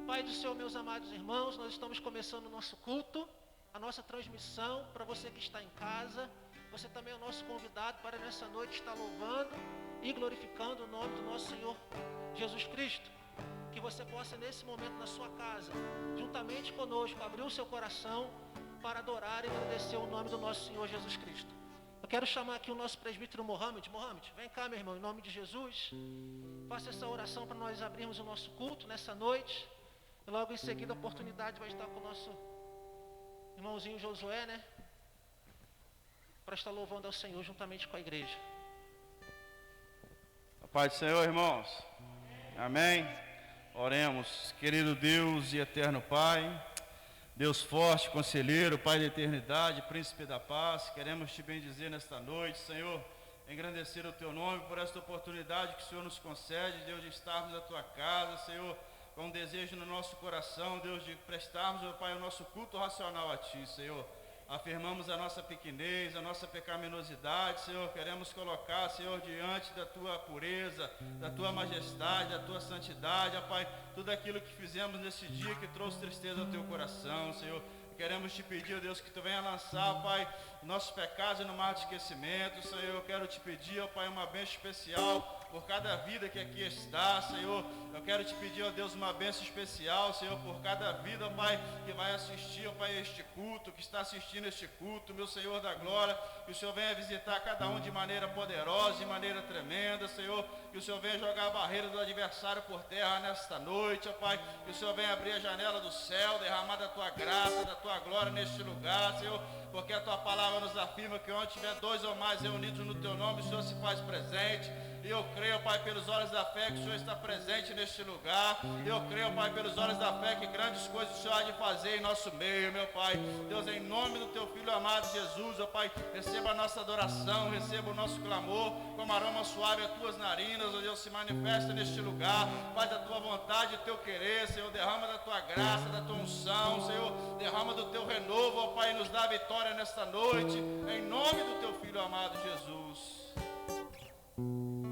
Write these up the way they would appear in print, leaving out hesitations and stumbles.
Pai do Senhor, meus amados irmãos, nós estamos começando o nosso culto, a nossa transmissão. Para você que está em casa, você também é o nosso convidado para nessa noite estar louvando e glorificando o nome do nosso Senhor Jesus Cristo. Que você possa nesse momento na sua casa, juntamente conosco, abrir o seu coração para adorar e agradecer o nome do nosso Senhor Jesus Cristo. Eu quero chamar aqui o nosso presbítero Mohamed. Mohamed, vem cá, meu irmão, em nome de Jesus. Faça essa oração para nós abrirmos o nosso culto nessa noite. E logo em seguida a oportunidade vai estar com o nosso irmãozinho Josué, né? Para estar louvando ao Senhor juntamente com a igreja. A paz do Senhor, irmãos. Amém. Oremos. Querido Deus e eterno Pai, Deus forte, conselheiro, Pai da eternidade, príncipe da paz, queremos te bendizer nesta noite, Senhor, engrandecer o teu nome por esta oportunidade que o Senhor nos concede, Deus, de estarmos na tua casa, Senhor, com um desejo no nosso coração, Deus, de prestarmos, ó Pai, o nosso culto racional a ti, Senhor. Afirmamos a nossa pequenez, a nossa pecaminosidade, Senhor, queremos colocar, Senhor, diante da tua pureza, da tua majestade, da tua santidade, ó Pai, tudo aquilo que fizemos nesse dia que trouxe tristeza ao teu coração, Senhor. Queremos te pedir, ó Deus, que tu venha lançar, ó Pai, nossos pecados no mar de esquecimento, Senhor. Eu quero te pedir, ó Pai, uma bênção especial por cada vida que aqui está, Senhor. Eu quero te pedir, ó Deus, uma bênção especial, Senhor, por cada vida, ó Pai, que vai assistir, ó Pai, este culto, que está assistindo este culto, meu Senhor da glória, que o Senhor venha visitar cada um de maneira poderosa, de maneira tremenda, Senhor, que o Senhor venha jogar a barreira do adversário por terra nesta noite, ó Pai, que o Senhor venha abrir a janela do céu, derramar da tua graça, da tua glória neste lugar, Senhor, porque a tua palavra nos afirma que onde tiver dois ou mais reunidos no teu nome, o Senhor se faz presente. E eu creio, Pai, pelos olhos da fé que o Senhor está presente neste lugar. Eu creio, Pai, pelos olhos da fé que grandes coisas o Senhor há de fazer em nosso meio, meu Pai. Deus, em nome do teu Filho amado Jesus, ó Pai, receba a nossa adoração, receba o nosso clamor, como aroma suave as tuas narinas, ó Deus, se manifesta neste lugar. Faz a tua vontade, o teu querer, Senhor, derrama da tua graça, da tua unção, Senhor, derrama do teu renovo, ó Pai, e nos dá vitória nesta noite, em nome do teu Filho amado Jesus. Jesus.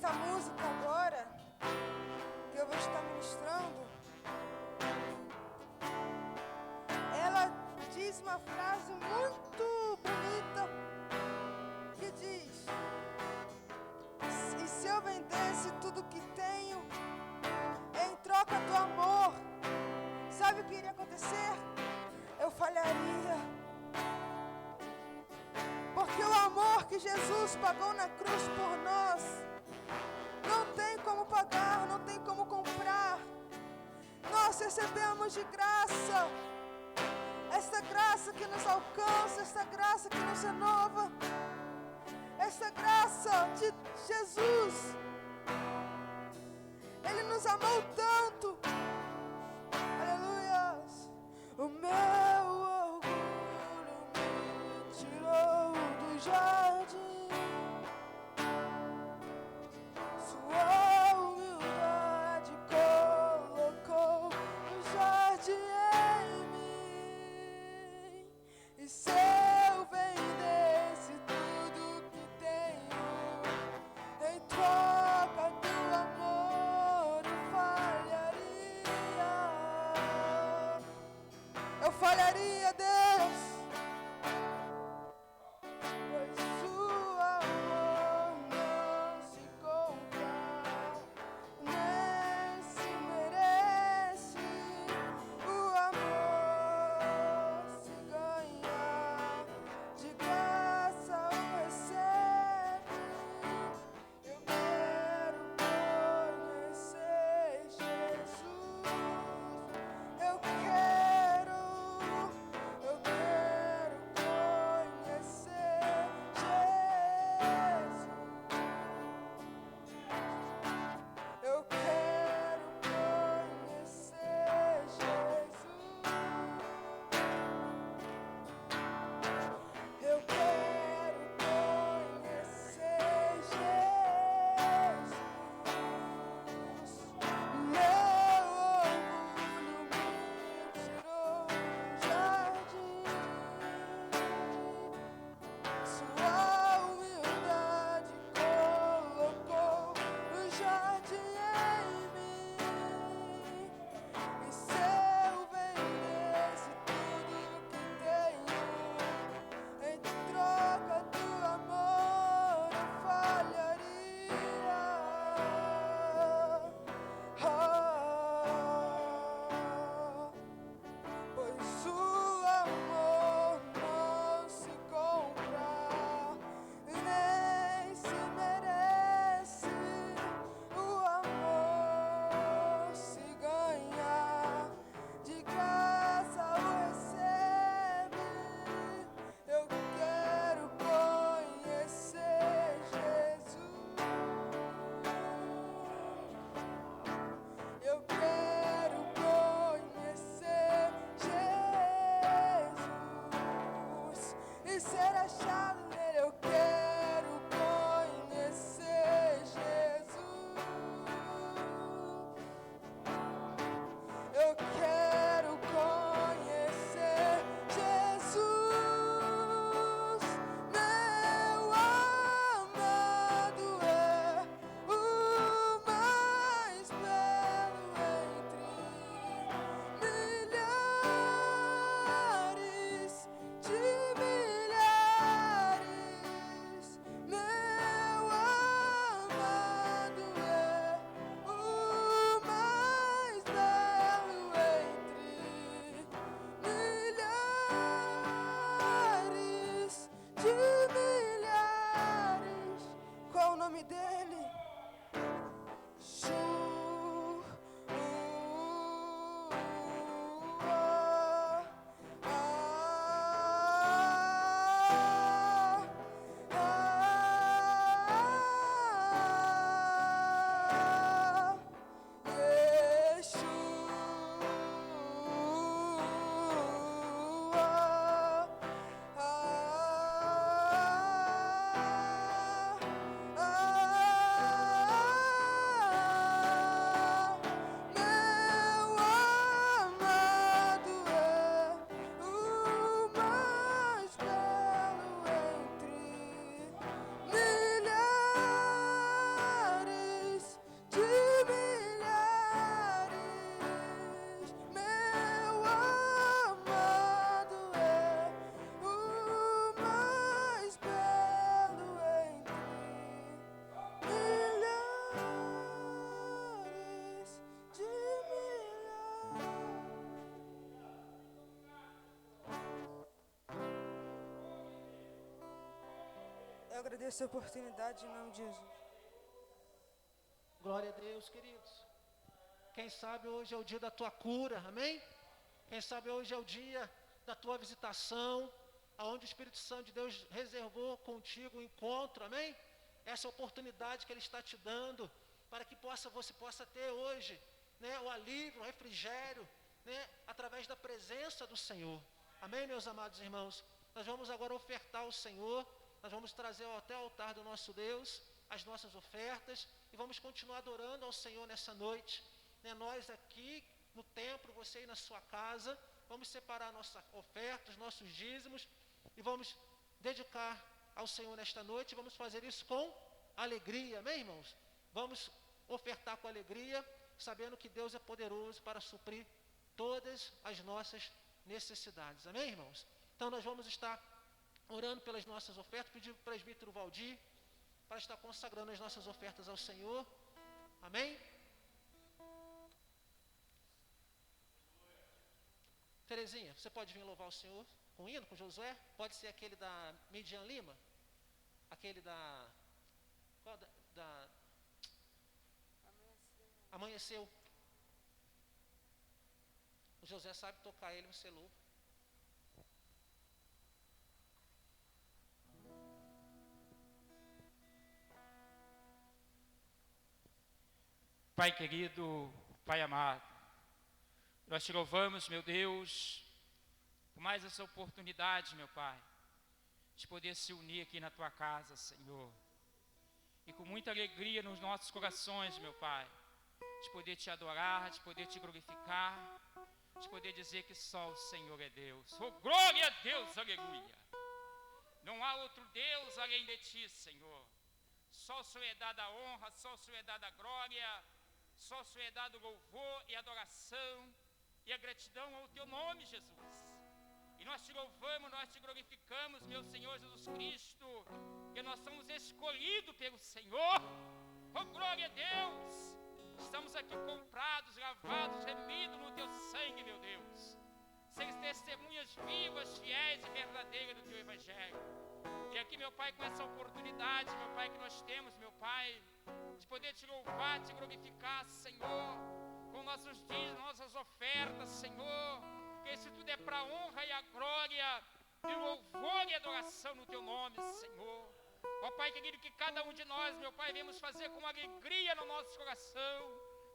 Esta música agora, que eu vou estar ministrando, ela diz uma frase muito bonita, que diz: e se eu vendesse tudo que tenho, em troca do amor, sabe o que iria acontecer? Eu falharia. Porque o amor que Jesus pagou na cruz por nós, não tem como pagar, não tem como comprar. Nós recebemos de graça, esta graça que nos alcança, esta graça que nos renova, esta graça de Jesus. Ele nos amou tanto. Aleluias. O meu orgulho me tirou do jardim, sua humildade colocou o jardim em mim. E se eu vendesse tudo que tenho, em troca do amor, eu falharia, Deus, pois o amor não se compra, nem se merece. O amor se ganha, de graça o recebe. Eu quero conhecer Jesus. Eu quero conhecer Jesus. Eu quero conhecer Jesus. Eu quero conhecer Jesus. Meu orgulho me tirou do jardim, sua humildade colocou o jardim em mim. E se eu vendesse tudo que tenho, em troca do amor, eu falharia. Pois o amor não se compra, nem se merece. O amor se ganha, de graça o recebe. Eu quero conhecer Jesus. Eu quero conhecer Jesus e ser achado nele. Eu quero conhecer Jesus. Eu quero conhecer Jesus. Meu amado é o mais belo entre milhares de milhares. Eu agradeço a oportunidade em nome de Jesus. Glória a Deus, queridos. Quem sabe hoje é o dia da tua cura, amém? Quem sabe hoje é o dia da tua visitação, aonde o Espírito Santo de Deus reservou contigo um encontro, amém? Essa oportunidade que Ele está te dando, para que você possa ter hoje, né, o alívio, o refrigério, né, através da presença do Senhor. Amém, meus amados irmãos? Nós vamos agora ofertar ao Senhor, nós vamos trazer até o altar do nosso Deus as nossas ofertas e vamos continuar adorando ao Senhor nessa noite. Né, nós aqui no templo, você aí na sua casa, vamos separar a nossa oferta, os nossos dízimos e vamos dedicar ao Senhor nesta noite e vamos fazer isso com alegria, amém, irmãos? Vamos ofertar com alegria, sabendo que Deus é poderoso para suprir todas as nossas necessidades, amém, irmãos? Então nós vamos estar orando pelas nossas ofertas, pedir para o presbítero Valdir para estar consagrando as nossas ofertas ao Senhor, amém? Terezinha, você pode vir louvar o Senhor com hino, com Josué? Pode ser aquele da Midian Lima? Aquele da... Qual da Amanheceu. O José sabe tocar ele, você louva. Pai querido, Pai amado, nós te louvamos, meu Deus, por mais essa oportunidade, meu Pai, de poder se unir aqui na Tua casa, Senhor. E com muita alegria nos nossos corações, meu Pai, de poder Te adorar, de poder Te glorificar, de poder dizer que só o Senhor é Deus. Oh, glória a Deus, aleluia! Não há outro Deus além de Ti, Senhor. Só o Senhor é dado a honra, só o Senhor é dado a glória, só o Senhor é dado louvor e adoração e a gratidão ao Teu nome, Jesus. E nós Te louvamos, nós Te glorificamos, meu Senhor Jesus Cristo, que nós somos escolhidos pelo Senhor. Oh, glória a Deus! Estamos aqui comprados, lavados, remidos no Teu sangue, meu Deus. Ser testemunhas vivas, fiéis e verdadeiras do Teu Evangelho. E aqui, meu Pai, com essa oportunidade, meu Pai, que nós temos, meu Pai, de poder Te louvar, Te glorificar, Senhor, com nossos dízimos, nossas ofertas, Senhor, que isso tudo é para a honra e a glória, e o louvor e adoração no Teu nome, Senhor. Ó Pai querido, que cada um de nós, meu Pai, venhamos fazer com alegria no nosso coração,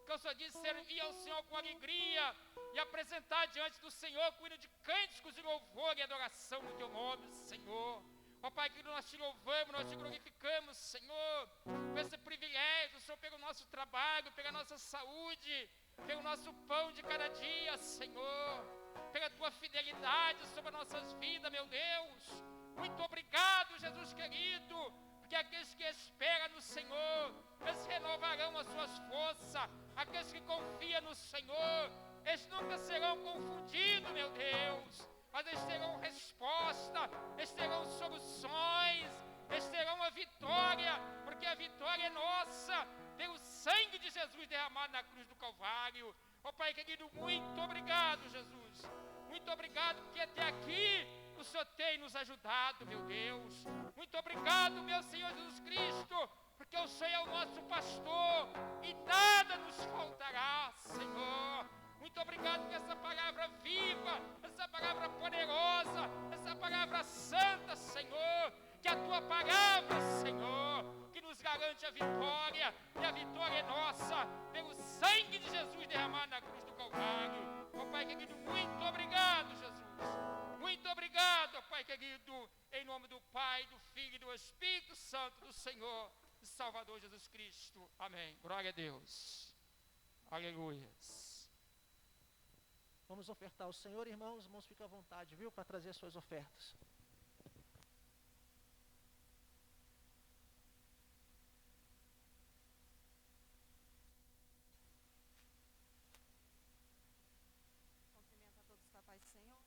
que eu só disse servir ao Senhor com alegria e apresentar diante do Senhor com hino de cânticos e louvor e adoração no Teu nome, Senhor. Ó Pai querido, nós Te louvamos, nós Te glorificamos, Senhor, por esse privilégio, Senhor, pelo nosso trabalho, pela nossa saúde, pelo nosso pão de cada dia, Senhor, pela Tua fidelidade sobre as nossas vidas, meu Deus. Muito obrigado, Jesus querido, porque aqueles que esperam no Senhor, eles renovarão as suas forças. Aqueles que confiam no Senhor, eles nunca serão confundidos, meu Deus, mas eles terão resposta, eles terão soluções, eles terão a vitória, porque a vitória é nossa, pelo sangue de Jesus derramado na cruz do Calvário. Ó Pai querido, muito obrigado, Jesus. Muito obrigado, porque até aqui o Senhor tem nos ajudado, meu Deus. Muito obrigado, meu Senhor Jesus Cristo, porque o Senhor é o nosso pastor e nada nos faltará, Senhor. Muito obrigado por essa palavra viva, essa palavra poderosa, essa palavra santa, Senhor. Que a Tua palavra, Senhor, que nos garante a vitória, e a vitória é nossa, pelo sangue de Jesus derramado na cruz do Calvário. Ó Pai querido, muito obrigado, Jesus. Muito obrigado, ó Pai querido, em nome do Pai, do Filho e do Espírito Santo do Senhor e Salvador Jesus Cristo. Amém. Glória a Deus. Aleluia. Vamos ofertar ao Senhor, irmãos. Irmãos, fiquem à vontade, viu, para trazer as suas ofertas. Cumprimento a todos com a paz do Senhor.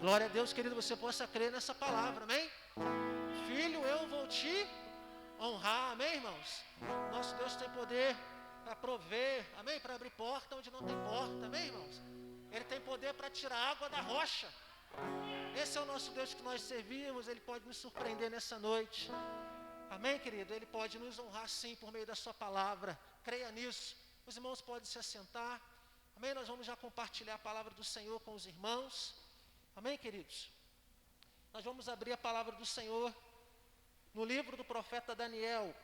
Glória a Deus, querido, você possa crer nessa palavra, amém? Filho, eu vou te honrar, amém, irmãos? Nosso Deus tem poder para prover, amém? Para abrir porta onde não tem porta, amém, irmãos? Ele tem poder para tirar água da rocha. Esse é o nosso Deus que nós servimos. Ele pode nos surpreender nessa noite, amém, querido? Ele pode nos honrar sim por meio da sua palavra. Creia nisso. Os irmãos podem se assentar, amém? Nós vamos já compartilhar a palavra do Senhor com os irmãos, amém, queridos? Nós vamos abrir a palavra do Senhor no livro do profeta Daniel.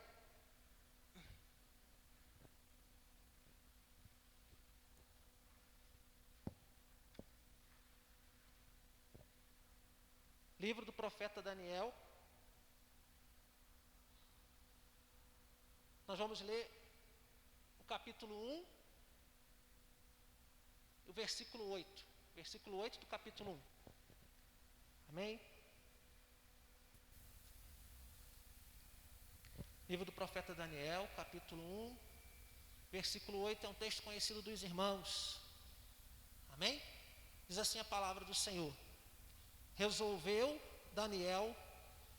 Livro do profeta Daniel. Nós vamos ler o capítulo 1, o versículo 8. Versículo 8 do capítulo 1. Amém? Livro do profeta Daniel, capítulo 1, versículo 8, é um texto conhecido dos irmãos. Amém? Diz assim a palavra do Senhor. Resolveu Daniel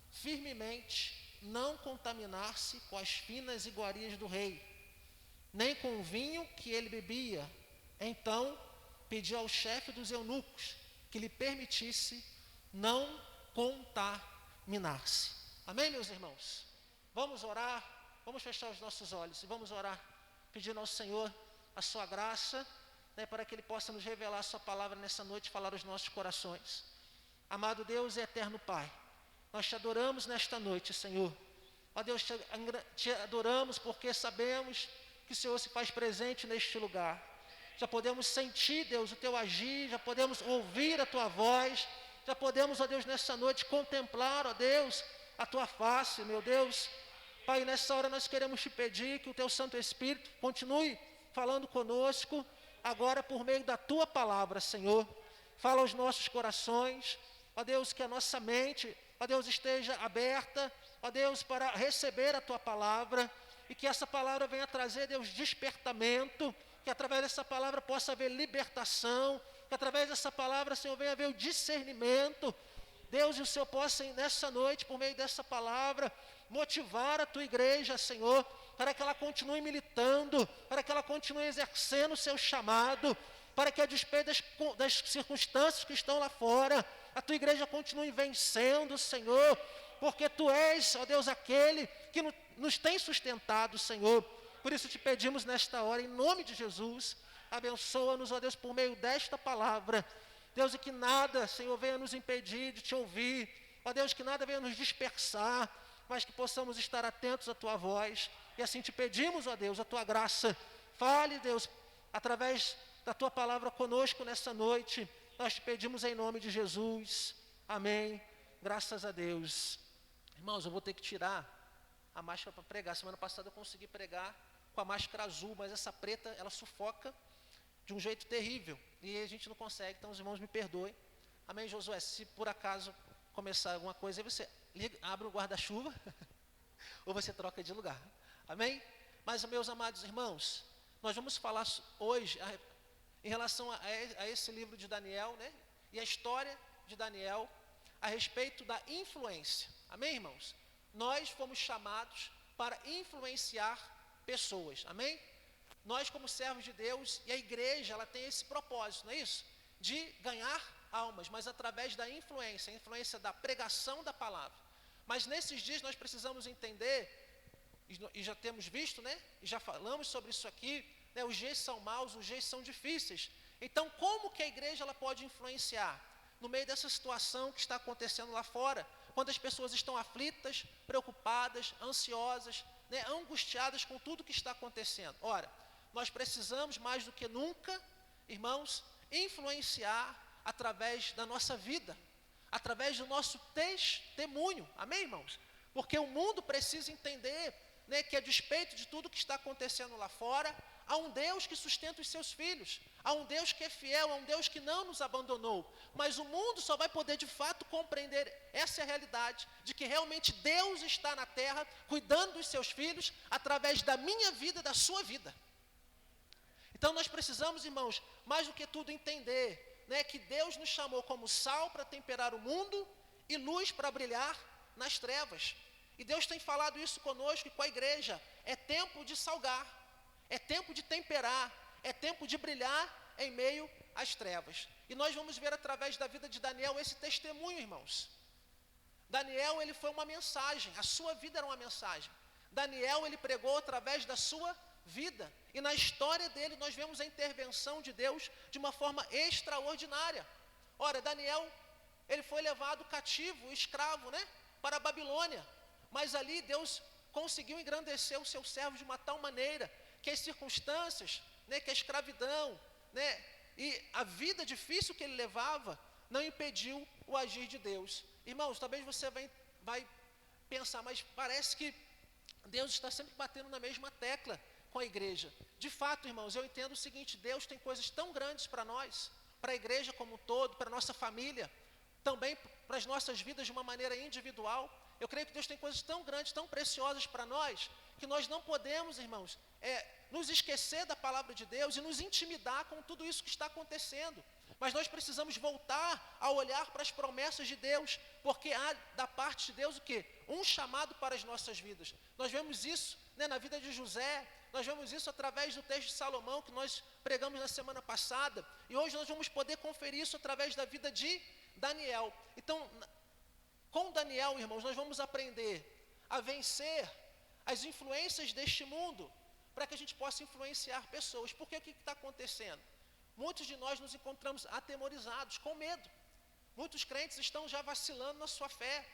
firmemente não contaminar-se com as finas iguarias do rei, nem com o vinho que ele bebia. Então pediu ao chefe dos eunucos que lhe permitisse não contaminar-se. Amém, meus irmãos? Vamos orar, vamos fechar os nossos olhos e vamos orar, pedindo ao Senhor a sua graça, para que Ele possa nos revelar a sua palavra nessa noite e falar aos nossos corações. Amado Deus e eterno Pai, nós te adoramos nesta noite, Senhor. Ó Deus, te adoramos porque sabemos que o Senhor se faz presente neste lugar. Já podemos sentir, Deus, o teu agir, já podemos ouvir a tua voz, já podemos, ó Deus, nessa noite contemplar, ó Deus, a tua face, meu Deus. Pai, nessa hora nós queremos te pedir que o teu Santo Espírito continue falando conosco, agora por meio da tua palavra, Senhor. Fala aos nossos corações, ó Deus, que a nossa mente, ó Deus, esteja aberta, ó Deus, para receber a tua palavra, e que essa palavra venha trazer, Deus, despertamento, que através dessa palavra possa haver libertação, que através dessa palavra, Senhor, venha haver o discernimento, Deus, e o Senhor possa, nessa noite, por meio dessa palavra, motivar a tua igreja, Senhor, para que ela continue militando, para que ela continue exercendo o seu chamado, para que a despeito das circunstâncias que estão lá fora, a tua igreja continue vencendo, Senhor, porque tu és, ó Deus, aquele que nos tem sustentado, Senhor. Por isso te pedimos nesta hora, em nome de Jesus, abençoa-nos, ó Deus, por meio desta palavra, Deus, e que nada, Senhor, venha nos impedir de te ouvir, ó Deus, que nada venha nos dispersar, mas que possamos estar atentos à tua voz, e assim te pedimos, ó Deus, a tua graça. Fale, Deus, através da tua palavra conosco nessa noite, nós te pedimos em nome de Jesus, amém, graças a Deus. Irmãos, eu vou ter que tirar a máscara para pregar. Semana passada eu consegui pregar com a máscara azul, mas essa preta, ela sufoca de um jeito terrível, e a gente não consegue, então os irmãos me perdoem, amém, Josué? Se por acaso começar alguma coisa, aí você abre o guarda-chuva, ou você troca de lugar, amém? Mas, meus amados irmãos, nós vamos falar hoje em relação a esse livro de Daniel, né? E a história de Daniel, a respeito da influência, amém, irmãos? Nós fomos chamados para influenciar pessoas, amém? Nós, como servos de Deus, e a igreja, ela tem esse propósito, não é isso? De ganhar almas, mas através da influência, a influência da pregação da palavra. Mas nesses dias nós precisamos entender, e já temos visto, né? E já falamos sobre isso aqui, né? Os dias são maus, os dias são difíceis. Então, como que a igreja ela pode influenciar? No meio dessa situação que está acontecendo lá fora, quando as pessoas estão aflitas, preocupadas, ansiosas, né? Angustiadas com tudo que está acontecendo. Ora, nós precisamos mais do que nunca, irmãos, influenciar através da nossa vida, através do nosso testemunho, amém, irmãos? Porque o mundo precisa entender, né, que a despeito de tudo que está acontecendo lá fora, há um Deus que sustenta os seus filhos, há um Deus que é fiel, há um Deus que não nos abandonou, mas o mundo só vai poder de fato compreender essa realidade, de que realmente Deus está na terra, cuidando dos seus filhos, através da minha vida, da sua vida. Então nós precisamos, irmãos, mais do que tudo entender, né, que Deus nos chamou como sal para temperar o mundo e luz para brilhar nas trevas. E Deus tem falado isso conosco e com a igreja. É tempo de salgar, é tempo de temperar, é tempo de brilhar em meio às trevas. E nós vamos ver através da vida de Daniel esse testemunho, irmãos. Daniel, ele foi uma mensagem, a sua vida era uma mensagem. Daniel, ele pregou através da sua vida. E na história dele nós vemos a intervenção de Deus de uma forma extraordinária. Ora, Daniel, ele foi levado cativo, escravo, né, para a Babilônia. Mas ali Deus conseguiu engrandecer o seu servo de uma tal maneira que as circunstâncias, né, que a escravidão, né, e a vida difícil que ele levava não impediu o agir de Deus. Irmãos, talvez você vai pensar, mas parece que Deus está sempre batendo na mesma tecla com a igreja. De fato, irmãos, eu entendo o seguinte: Deus tem coisas tão grandes para nós, para a igreja como um todo, para a nossa família, também para as nossas vidas de uma maneira individual. Eu creio que Deus tem coisas tão grandes, tão preciosas para nós, que nós não podemos, irmãos, nos esquecer da palavra de Deus e nos intimidar com tudo isso que está acontecendo. Mas nós precisamos voltar a olhar para as promessas de Deus, porque há da parte de Deus o quê? Um chamado para as nossas vidas. Nós vemos isso, né, na vida de José, nós vemos isso através do texto de Salomão, que nós pregamos na semana passada, e hoje nós vamos poder conferir isso através da vida de Daniel. Então, com Daniel, irmãos, nós vamos aprender a vencer as influências deste mundo, para que a gente possa influenciar pessoas. Porque o que está acontecendo? Muitos de nós nos encontramos atemorizados, com medo. Muitos crentes estão já vacilando na sua fé,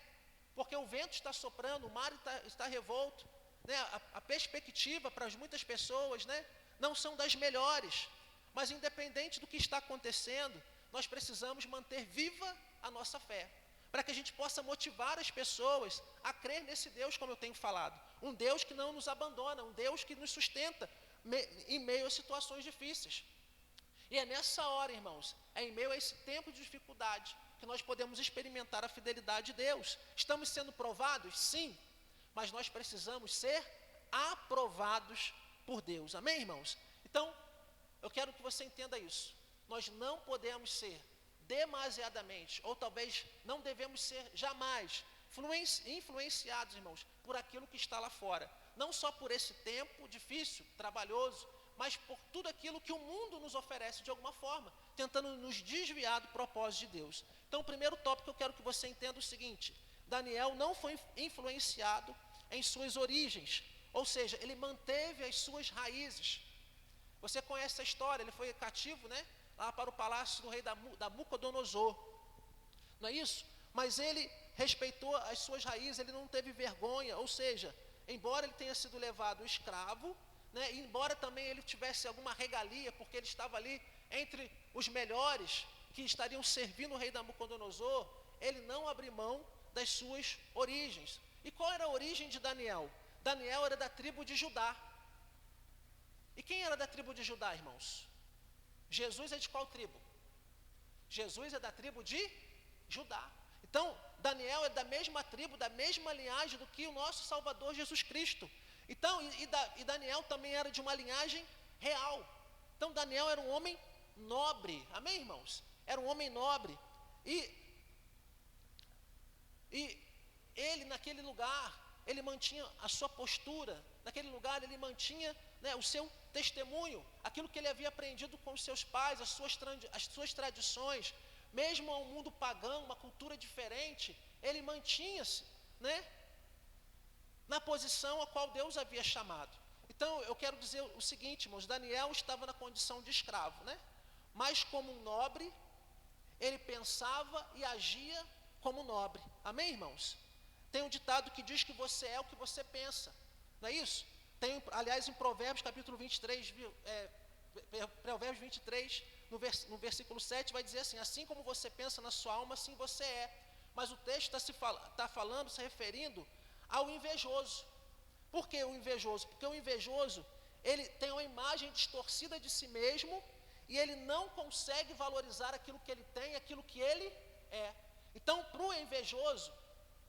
porque o vento está soprando, o mar está revolto, né? A perspectiva para muitas pessoas, né, não são das melhores. Mas independente do que está acontecendo, nós precisamos manter viva a nossa fé, para que a gente possa motivar as pessoas a crer nesse Deus, como eu tenho falado. Um Deus que não nos abandona, um Deus que nos sustenta em meio a situações difíceis. E é nessa hora, irmãos, é em meio a esse tempo de dificuldade, que nós podemos experimentar a fidelidade de Deus. Estamos sendo provados? Sim, mas nós precisamos ser aprovados por Deus. Amém, irmãos? Então, eu quero que você entenda isso. Nós não podemos ser demasiadamente, ou talvez não devemos ser jamais influenciados, irmãos, por aquilo que está lá fora. Não só por esse tempo difícil, trabalhoso, mas por tudo aquilo que o mundo nos oferece de alguma forma, tentando nos desviar do propósito de Deus. Então, o primeiro tópico que eu quero que você entenda é o seguinte: Daniel não foi influenciado em suas origens, ou seja, ele manteve as suas raízes. Você conhece essa história, ele foi cativo, né, lá para o palácio do rei Nabucodonosor, não é isso? Mas ele respeitou as suas raízes, ele não teve vergonha, ou seja, embora ele tenha sido levado escravo, né, e embora também ele tivesse alguma regalia, porque ele estava ali entre os melhores que estariam servindo o rei Nabucodonosor, ele não abriu mão das suas origens. E qual era a origem de Daniel? Daniel era da tribo de Judá. E quem era da tribo de Judá, irmãos? Jesus é de qual tribo? Jesus é da tribo de Judá. Então, Daniel é da mesma tribo, da mesma linhagem do que o nosso Salvador Jesus Cristo. Então, e Daniel também era de uma linhagem real. Então, Daniel era um homem nobre. Amém, irmãos? Era um homem nobre. E ele, naquele lugar, ele mantinha a sua postura. Naquele lugar, ele mantinha, né, o seu testemunho, aquilo que ele havia aprendido com os seus pais, as suas tradições. Mesmo ao mundo pagão, uma cultura diferente, ele mantinha-se, né, na posição a qual Deus havia chamado. Então, eu quero dizer o seguinte, irmãos: Daniel estava na condição de escravo, né? Mas como um nobre, ele pensava e agia como nobre. Amém, irmãos? Tem um ditado que diz que você é o que você pensa, não é isso? Tem, aliás, em Provérbios capítulo 23, Provérbios 23, no versículo 7, vai dizer assim: assim como você pensa na sua alma, assim você é. Mas o texto está falando, se referindo ao invejoso. Por que o invejoso? Porque o invejoso, ele tem uma imagem distorcida de si mesmo e ele não consegue valorizar aquilo que ele tem, aquilo que ele é. Então, para o invejoso,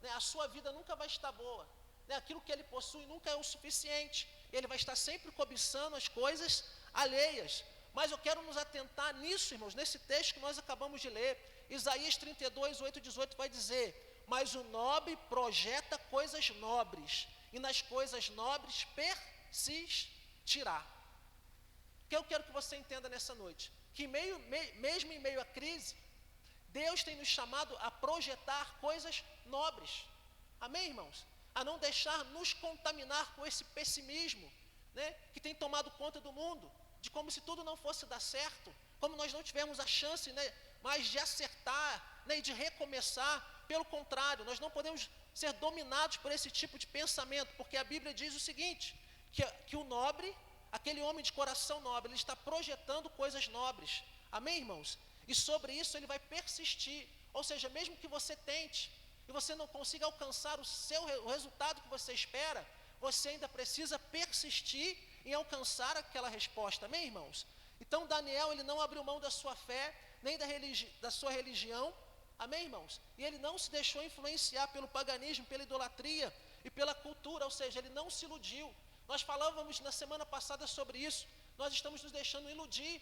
né, a sua vida nunca vai estar boa, né, aquilo que ele possui nunca é o suficiente. Ele vai estar sempre cobiçando as coisas alheias. Mas eu quero nos atentar nisso, irmãos, nesse texto que nós acabamos de ler. Isaías 32, 8 e 18 vai dizer: mas o nobre projeta coisas nobres, e nas coisas nobres persistirá. O que eu quero que você entenda nessa noite? Que mesmo em meio à crise, Deus tem nos chamado a projetar coisas nobres. Amém, irmãos? A não deixar nos contaminar com esse pessimismo, né, que tem tomado conta do mundo, de como se tudo não fosse dar certo, como nós não tivermos a chance, né, mais de acertar, né, e de recomeçar. Pelo contrário, nós não podemos ser dominados por esse tipo de pensamento, porque a Bíblia diz o seguinte, que o nobre, aquele homem de coração nobre, ele está projetando coisas nobres. Amém, irmãos? E sobre isso ele vai persistir. Ou seja, mesmo que você tente e você não consiga alcançar o resultado que você espera, você ainda precisa persistir em alcançar aquela resposta. Amém, irmãos? Então Daniel, ele não abriu mão da sua fé, nem da sua religião. Amém, irmãos? E ele não se deixou influenciar pelo paganismo, pela idolatria e pela cultura, ou seja, ele não se iludiu. Nós falávamos na semana passada sobre isso. Nós estamos nos deixando iludir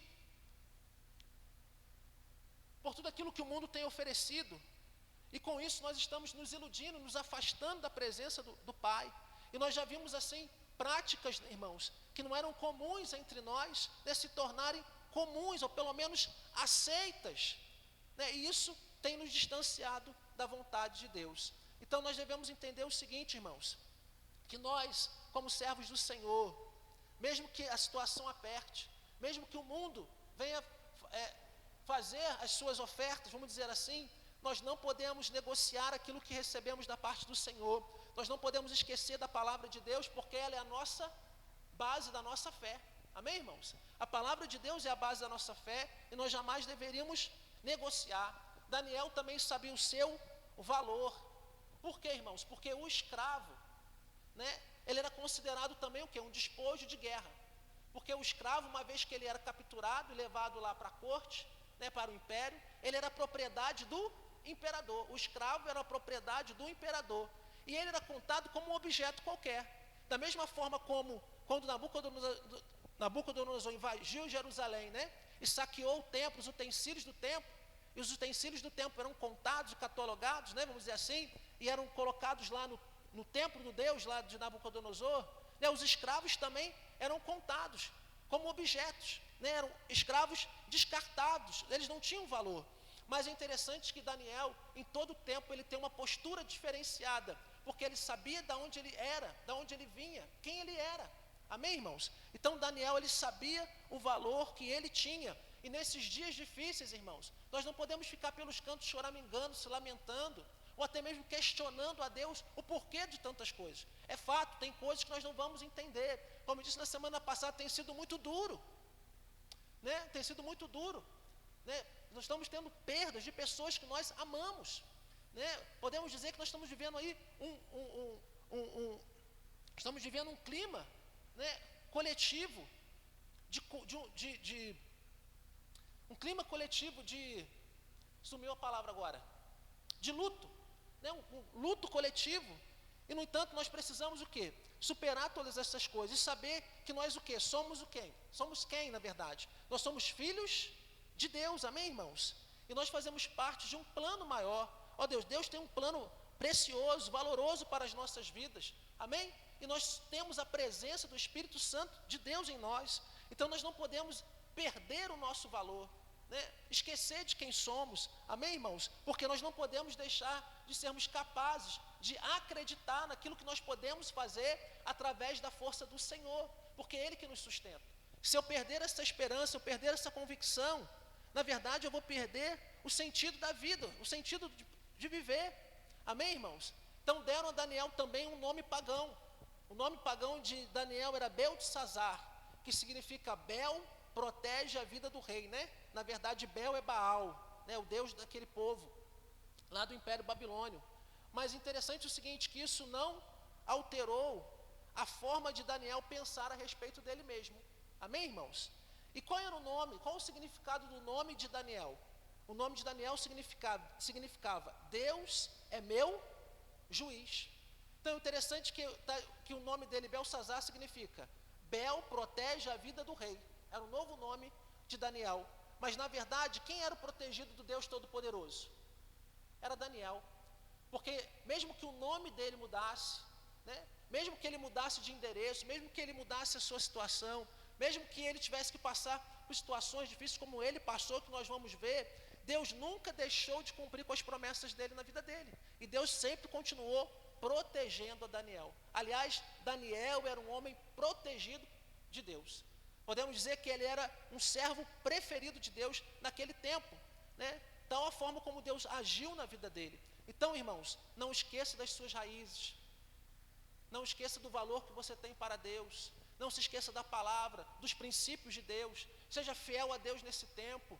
por tudo aquilo que o mundo tem oferecido. E com isso nós estamos nos iludindo, nos afastando da presença do Pai. E nós já vimos assim práticas, irmãos, que não eram comuns entre nós, né, se tornarem comuns ou pelo menos aceitas, né, e isso tem nos distanciado da vontade de Deus. Então nós devemos entender o seguinte, irmãos, que nós, como servos do Senhor, mesmo que a situação aperte, mesmo que o mundo venha fazer as suas ofertas, vamos dizer assim, nós não podemos negociar aquilo que recebemos da parte do Senhor. Nós não podemos esquecer da palavra de Deus, porque ela é a nossa base da nossa fé. Amém, irmãos? A palavra de Deus é a base da nossa fé e nós jamais deveríamos negociar. Daniel também sabia o seu valor. Por quê, irmãos? Porque o escravo, né, ele era considerado também o quê? Um despojo de guerra. Porque o escravo, uma vez que ele era capturado e levado lá para a corte, né, para o império, ele era propriedade do imperador. O escravo era a propriedade do imperador. E ele era contado como um objeto qualquer. Da mesma forma como quando Nabucodonosor invadiu Jerusalém, né, e saqueou o templo, os utensílios do templo, e os utensílios do templo eram contados e catalogados, né, vamos dizer assim, e eram colocados lá no templo do Deus, lá de Nabucodonosor, né, os escravos também eram contados como objetos, né, eram escravos descartados, eles não tinham valor. Mas é interessante que Daniel, em todo o tempo, ele tem uma postura diferenciada, porque ele sabia de onde ele era, de onde ele vinha, quem ele era. Amém, irmãos? Então Daniel, ele sabia o valor que ele tinha. E nesses dias difíceis, irmãos, nós não podemos ficar pelos cantos choramingando, se lamentando, ou até mesmo questionando a Deus o porquê de tantas coisas. É fato, tem coisas que nós não vamos entender. Como eu disse na semana passada, tem sido muito duro, né? Tem sido muito duro, né? Nós estamos tendo perdas de pessoas que nós amamos, né? Podemos dizer que nós estamos vivendo aí estamos vivendo um clima, né, coletivo um clima coletivo sumiu a palavra agora, de luto, né? Um luto coletivo. E no entanto nós precisamos o quê? Superar todas essas coisas e saber que nós o quê? Somos o quem? Somos quem, na verdade? Nós somos filhos de Deus, amém, irmãos? E nós fazemos parte de um plano maior. Ó Deus, Deus tem um plano precioso, valoroso para as nossas vidas, amém? E nós temos a presença do Espírito Santo de Deus em nós. Então nós não podemos perder o nosso valor, né? Esquecer de quem somos, amém, irmãos? Porque nós não podemos deixar de sermos capazes de acreditar naquilo que nós podemos fazer através da força do Senhor, porque é Ele que nos sustenta. Se eu perder essa esperança, eu perder essa convicção, na verdade eu vou perder o sentido da vida, o sentido de viver, amém, irmãos? Então deram a Daniel também um nome pagão. O nome pagão de Daniel era Beltesazar, que significa Bel protege a vida do rei, né? Na verdade, Bel é Baal, né? O deus daquele povo, lá do Império Babilônio. Mas interessante o seguinte, que isso não alterou a forma de Daniel pensar a respeito dele mesmo. Amém, irmãos? E qual era o nome, qual o significado do nome de Daniel? O nome de Daniel significava Deus é meu juiz. Então é interessante que o nome dele, Beltesazar, significa Bel protege a vida do rei. Era o novo nome de Daniel. Mas na verdade, quem era o protegido do Deus Todo-Poderoso? Era Daniel. Porque mesmo que o nome dele mudasse, né? Mesmo que ele mudasse de endereço, mesmo que ele mudasse a sua situação, mesmo que ele tivesse que passar por situações difíceis como ele passou, que nós vamos ver, Deus nunca deixou de cumprir com as promessas dele na vida dele. E Deus sempre continuou protegendo a Daniel. Aliás, Daniel era um homem protegido de Deus. Podemos dizer que ele era um servo preferido de Deus naquele tempo, né? Tal a forma como Deus agiu na vida dele. Então, irmãos, não esqueça das suas raízes. Não esqueça do valor que você tem para Deus. Não se esqueça da palavra, dos princípios de Deus. Seja fiel a Deus nesse tempo,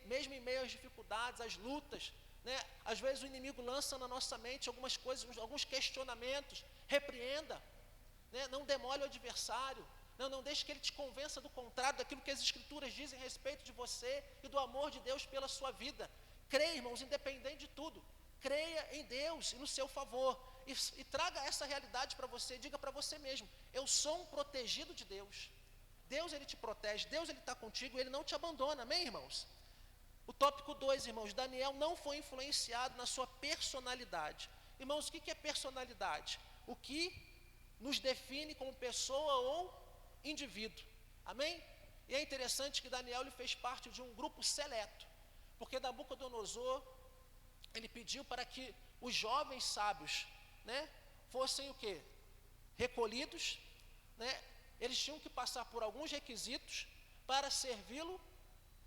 mesmo em meio às dificuldades, às lutas, né? Às vezes o inimigo lança na nossa mente algumas coisas, alguns questionamentos. Repreenda, né? Não demole o adversário. Não deixe que ele te convença do contrário, daquilo que as Escrituras dizem a respeito de você e do amor de Deus pela sua vida. Creia, irmãos, independente de tudo. Creia em Deus e no seu favor. E traga essa realidade para você. Diga para você mesmo: eu sou um protegido de Deus. Deus, ele te protege. Deus, ele está contigo. Ele não te abandona. Amém, irmãos? O tópico 2, irmãos. Daniel não foi influenciado na sua personalidade. Irmãos, o que é personalidade? O que nos define como pessoa ou indivíduo. Amém? E é interessante que Daniel ele fez parte de um grupo seleto. Porque Nabucodonosor, ele pediu para que os jovens sábios, né, fossem o quê? Recolhidos, né? Eles tinham que passar por alguns requisitos para servi-lo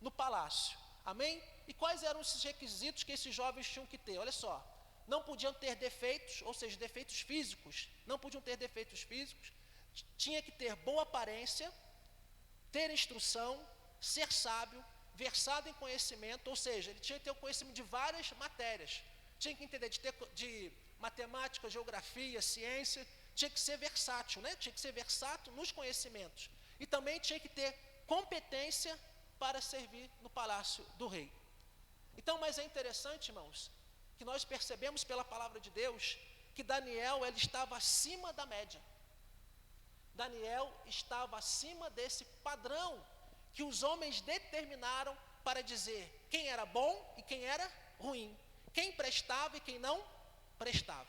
no palácio. Amém? E quais eram esses requisitos que esses jovens tinham que ter? Olha só, não podiam ter defeitos, ou seja, defeitos físicos. Não podiam ter defeitos físicos. Tinha que ter boa aparência, ter instrução, ser sábio, versado em conhecimento, ou seja, ele tinha que ter o conhecimento de várias matérias. Tinha que entender de matemática, geografia, ciência. Tinha que ser versátil, né? Tinha que ser versátil nos conhecimentos. E também tinha que ter competência para servir no palácio do rei. Então, mas é interessante, irmãos, que nós percebemos pela palavra de Deus que Daniel ele estava acima da média. Daniel estava acima desse padrão que os homens determinaram para dizer quem era bom e quem era ruim, quem prestava e quem não prestava.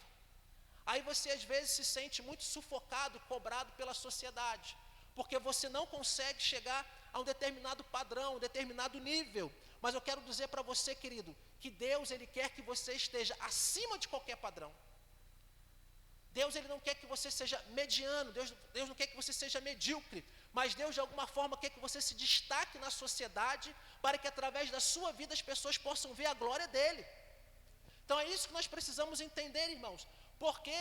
Aí você às vezes se sente muito sufocado, cobrado pela sociedade, porque você não consegue chegar a um determinado padrão, um determinado nível. Mas eu quero dizer para você, querido, que Deus ele quer que você esteja acima de qualquer padrão. Deus ele não quer que você seja mediano, Deus não quer que você seja medíocre, mas Deus de alguma forma quer que você se destaque na sociedade, para que através da sua vida as pessoas possam ver a glória dele. Então é isso que nós precisamos entender, irmãos, porque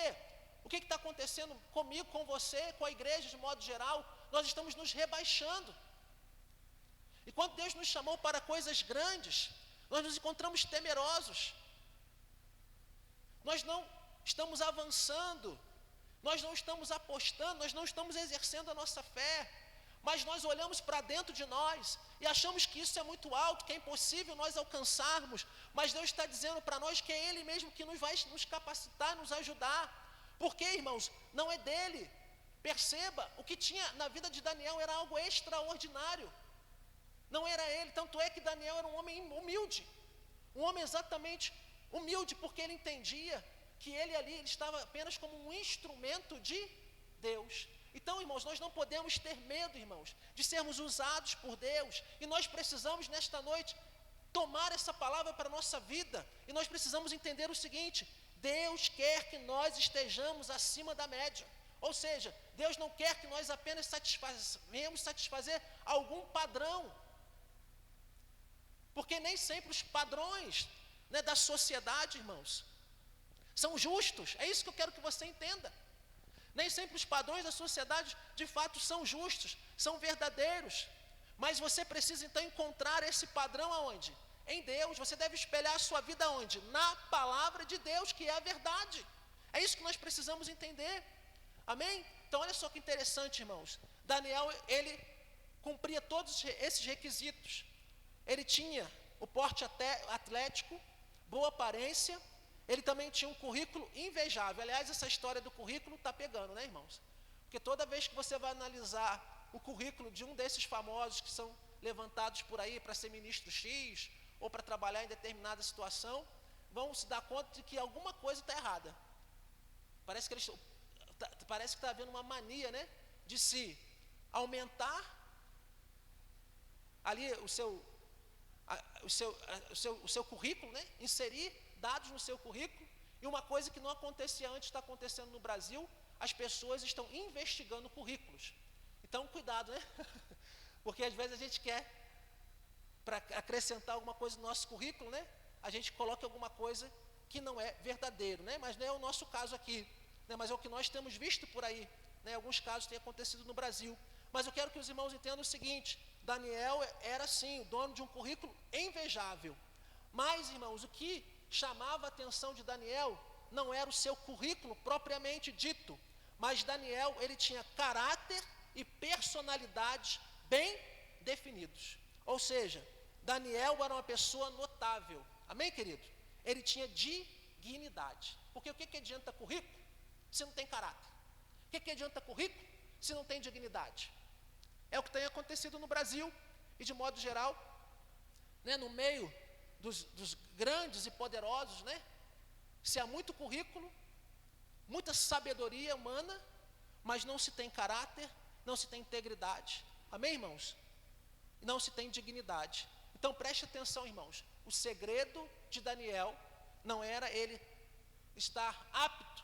o que está acontecendo comigo, com você, com a igreja de modo geral? Nós estamos nos rebaixando. E quando Deus nos chamou para coisas grandes, nós nos encontramos temerosos. Nós não estamos avançando, nós não estamos apostando, nós não estamos exercendo a nossa fé, mas nós olhamos para dentro de nós e achamos que isso é muito alto, que é impossível nós alcançarmos, mas Deus está dizendo para nós que é Ele mesmo que nos vai nos capacitar, nos ajudar. Porque, irmãos, não é dele. Perceba, o que tinha na vida de Daniel era algo extraordinário, não era ele. Tanto é que Daniel era um homem humilde, um homem exatamente humilde, porque ele entendia que ele ali ele estava apenas como um instrumento de Deus. Então, irmãos, nós não podemos ter medo, irmãos, de sermos usados por Deus. E nós precisamos nesta noite tomar essa palavra para a nossa vida. E nós precisamos entender o seguinte: Deus quer que nós estejamos acima da média. Ou seja, Deus não quer que nós apenas venhamos satisfazer algum padrão. Porque nem sempre os padrões, né, da sociedade, irmãos, são justos. É isso que eu quero que você entenda. Nem sempre os padrões da sociedade de fato são justos, são verdadeiros. Mas você precisa então encontrar esse padrão aonde? Em Deus. Você deve espelhar a sua vida aonde? Na palavra de Deus, que é a verdade. É isso que nós precisamos entender. Amém? Então olha só que interessante, irmãos. Daniel, ele cumpria todos esses requisitos. Ele tinha o porte atlético, boa aparência. Ele também tinha um currículo invejável. Aliás, essa história do currículo está pegando, né, irmãos? Porque toda vez que você vai analisar o currículo de um desses famosos que são levantados por aí para ser ministro X ou para trabalhar em determinada situação, vão se dar conta de que alguma coisa está errada. Parece que está havendo uma mania, né, de se aumentar ali o seu currículo, né, inserir dados no seu currículo, e uma coisa que não acontecia antes está acontecendo no Brasil: as pessoas estão investigando currículos. Então, cuidado, né? Porque às vezes a gente quer, para acrescentar alguma coisa no nosso currículo, né, a gente coloca alguma coisa que não é verdadeiro, né? Mas não é o nosso caso aqui, né? Mas é o que nós temos visto por aí, né? Alguns casos têm acontecido no Brasil. Mas eu quero que os irmãos entendam o seguinte: Daniel era sim o dono de um currículo invejável. Mas, irmãos, o que chamava a atenção de Daniel não era o seu currículo propriamente dito, mas Daniel, ele tinha caráter e personalidade bem definidos. Ou seja, Daniel era uma pessoa notável. Amém, querido? Ele tinha dignidade. Porque o que adianta currículo se não tem caráter? O que adianta currículo se não tem dignidade? É o que tem acontecido no Brasil e, de modo geral, né, no meio dos grandes e poderosos, né? Se há muito currículo, muita sabedoria humana, mas não se tem caráter, não se tem integridade. Amém, irmãos? Não se tem dignidade. Então preste atenção, irmãos. O segredo de Daniel não era ele estar apto,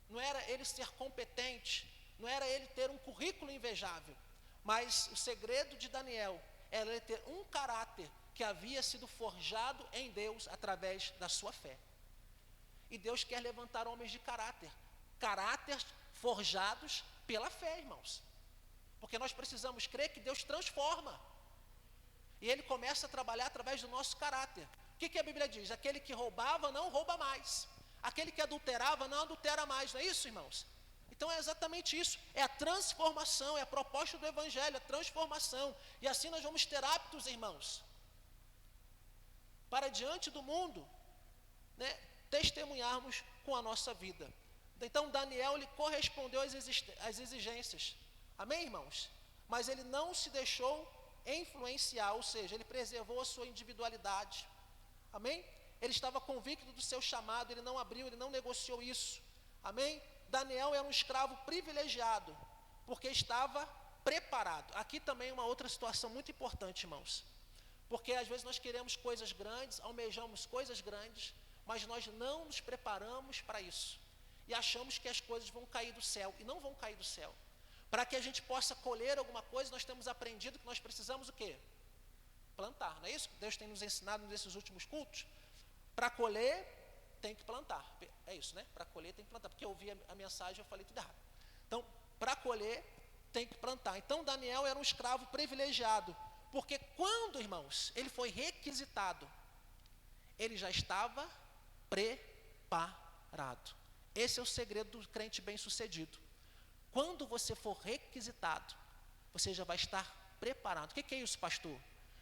não era ele ser competente, não era ele ter um currículo invejável, mas o segredo de Daniel era ele ter um caráter que havia sido forjado em Deus através da sua fé. E Deus quer levantar homens de caráter forjados pela fé, irmãos. Porque nós precisamos crer que Deus transforma. E Ele começa a trabalhar através do nosso caráter. O que a Bíblia diz? Aquele que roubava não rouba mais. Aquele que adulterava não adultera mais. Não é isso, irmãos? Então é exatamente isso. É a transformação, é a proposta do Evangelho, a transformação. E assim nós vamos ter hábitos, irmãos, para diante do mundo, né, testemunharmos com a nossa vida. Então Daniel, ele correspondeu às exigências. Amém, irmãos? Mas ele não se deixou influenciar, ou seja, ele preservou a sua individualidade. Amém? Ele estava convicto do seu chamado, ele não abriu, ele não negociou isso. Amém? Daniel era um escravo privilegiado, porque estava preparado. Aqui também uma outra situação muito importante, irmãos. Porque às vezes nós queremos coisas grandes, almejamos coisas grandes, mas nós não nos preparamos para isso. E achamos que as coisas vão cair do céu, e não vão cair do céu. Para que a gente possa colher alguma coisa, nós temos aprendido que nós precisamos o quê? Plantar, não é isso que Deus tem nos ensinado nesses últimos cultos? Para colher, tem que plantar. É isso, né? Para colher, tem que plantar. Porque eu ouvi a mensagem e eu falei tudo errado. Então, para colher, tem que plantar. Então, Daniel era um escravo privilegiado. Porque quando, irmãos, ele foi requisitado, ele já estava preparado. Esse é o segredo do crente bem-sucedido. Quando você for requisitado, você já vai estar preparado. O que é isso, pastor?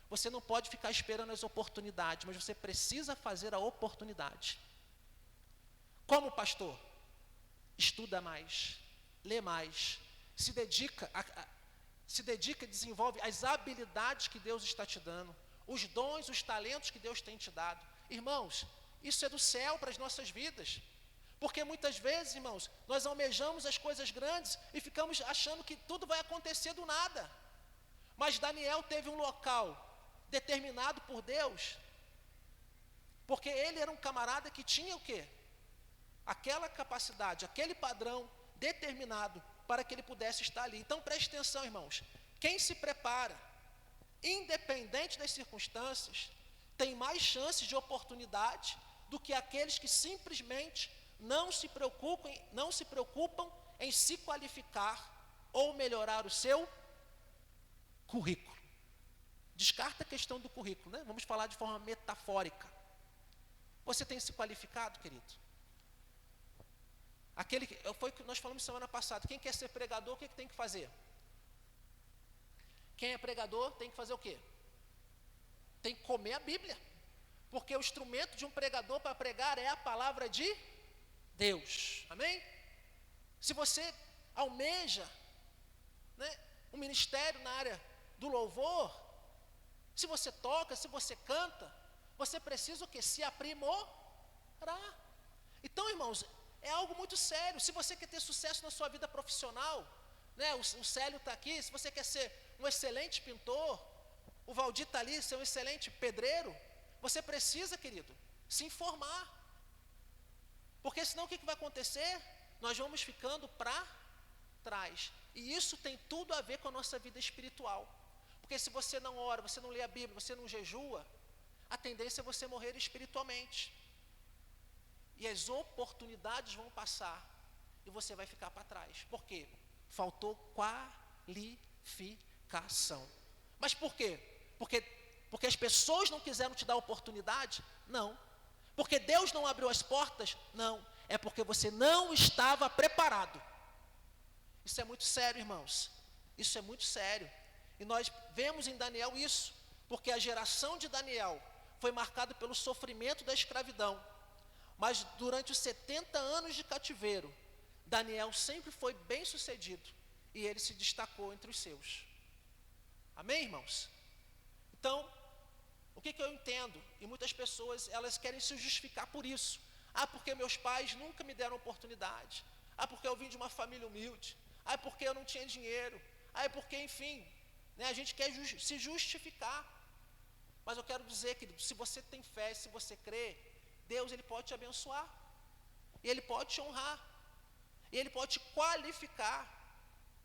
Você não pode ficar esperando as oportunidades, mas você precisa fazer a oportunidade. Como, pastor? Estuda mais, lê mais, se dedica e desenvolve as habilidades que Deus está te dando, os dons, os talentos que Deus tem te dado. Irmãos, isso é do céu para as nossas vidas. Porque muitas vezes, irmãos, nós almejamos as coisas grandes e ficamos achando que tudo vai acontecer do nada. Mas Daniel teve um local determinado por Deus, porque ele era um camarada que tinha o quê? Aquela capacidade, aquele padrão determinado para que ele pudesse estar ali. Então preste atenção, irmãos. Quem se prepara, independente das circunstâncias, tem mais chances de oportunidade do que aqueles que simplesmente não se preocupam em se qualificar ou melhorar o seu currículo. Descarta a questão do currículo, né? Vamos falar de forma metafórica. Você tem se qualificado, querido? Foi o que nós falamos semana passada. Quem quer ser pregador, o que tem que fazer? Quem é pregador tem que fazer o quê? Tem que comer a Bíblia. Porque o instrumento de um pregador para pregar é a palavra de Deus. Amém? Se você almeja, né, um ministério na área do louvor, Se você toca, se você canta, você precisa o quê? Se aprimorar. Então, irmãos, é algo muito sério. Se você quer ter sucesso na sua vida profissional, né? O Célio está aqui. Se você quer ser um excelente pintor, o Valdir está ali, ser um excelente pedreiro, você precisa, querido, se informar. Porque senão o que vai acontecer? Nós vamos ficando para trás. E isso tem tudo a ver com a nossa vida espiritual. Porque se você não ora, você não lê a Bíblia, você não jejua, a tendência é você morrer espiritualmente. E as oportunidades vão passar e você vai ficar para trás. Por quê? Faltou qualificação. Mas por quê? Porque as pessoas não quiseram te dar oportunidade? Não. Porque Deus não abriu as portas? Não. É porque você não estava preparado. Isso é muito sério, irmãos. Isso é muito sério. E nós vemos em Daniel isso, porque a geração de Daniel foi marcada pelo sofrimento da escravidão. Mas durante os 70 anos de cativeiro, Daniel sempre foi bem sucedido e ele se destacou entre os seus. Amém, irmãos? Então, o que eu entendo? E muitas pessoas, elas querem se justificar por isso. Porque meus pais nunca me deram oportunidade. Porque eu vim de uma família humilde. Porque eu não tinha dinheiro. Porque, enfim, né, a gente quer se justificar. Mas eu quero dizer, querido, se você tem fé, se você crê, Deus, Ele pode te abençoar. E Ele pode te honrar. E Ele pode te qualificar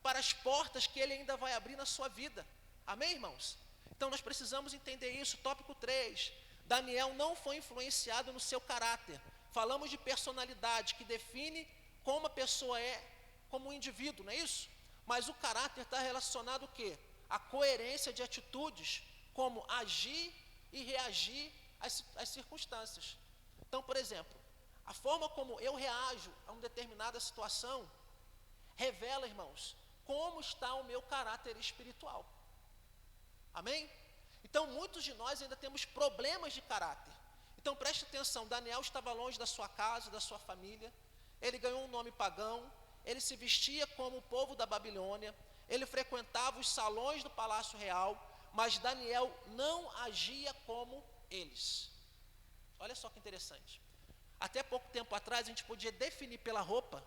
para as portas que Ele ainda vai abrir na sua vida. Amém, irmãos? Então nós precisamos entender isso. Tópico 3. Daniel não foi influenciado no seu caráter. Falamos de personalidade, que define como a pessoa é, como um indivíduo, não é isso? Mas o caráter está relacionado o quê? A coerência de atitudes, como agir e reagir às circunstâncias. Então, por exemplo, a forma como eu reajo a uma determinada situação revela, irmãos, como está o meu caráter espiritual. Amém? Então, muitos de nós ainda temos problemas de caráter. Então, preste atenção, Daniel estava longe da sua casa, da sua família, ele ganhou um nome pagão, ele se vestia como o povo da Babilônia, ele frequentava os salões do Palácio Real, mas Daniel não agia como eles. Olha só que interessante. Até pouco tempo atrás, a gente podia definir pela roupa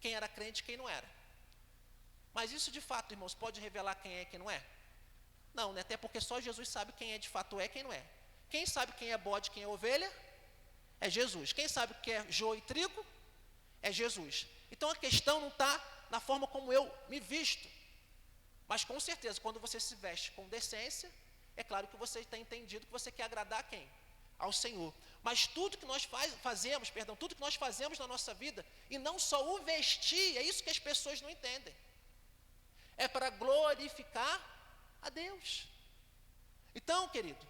quem era crente e quem não era. Mas isso, de fato, irmãos, pode revelar quem é e quem não é? Não, né? Até porque só Jesus sabe quem é de fato e quem não é. Quem sabe quem é bode e quem é ovelha? É Jesus. Quem sabe o que é joio e trigo? É Jesus. Então, a questão não está na forma como eu me visto. Mas, com certeza, quando você se veste com decência, é claro que você está entendido que você quer agradar a quem? Ao Senhor. Mas tudo que nós tudo que nós fazemos na nossa vida, e não só o vestir, é isso que as pessoas não entendem. É para glorificar a Deus. Então, querido,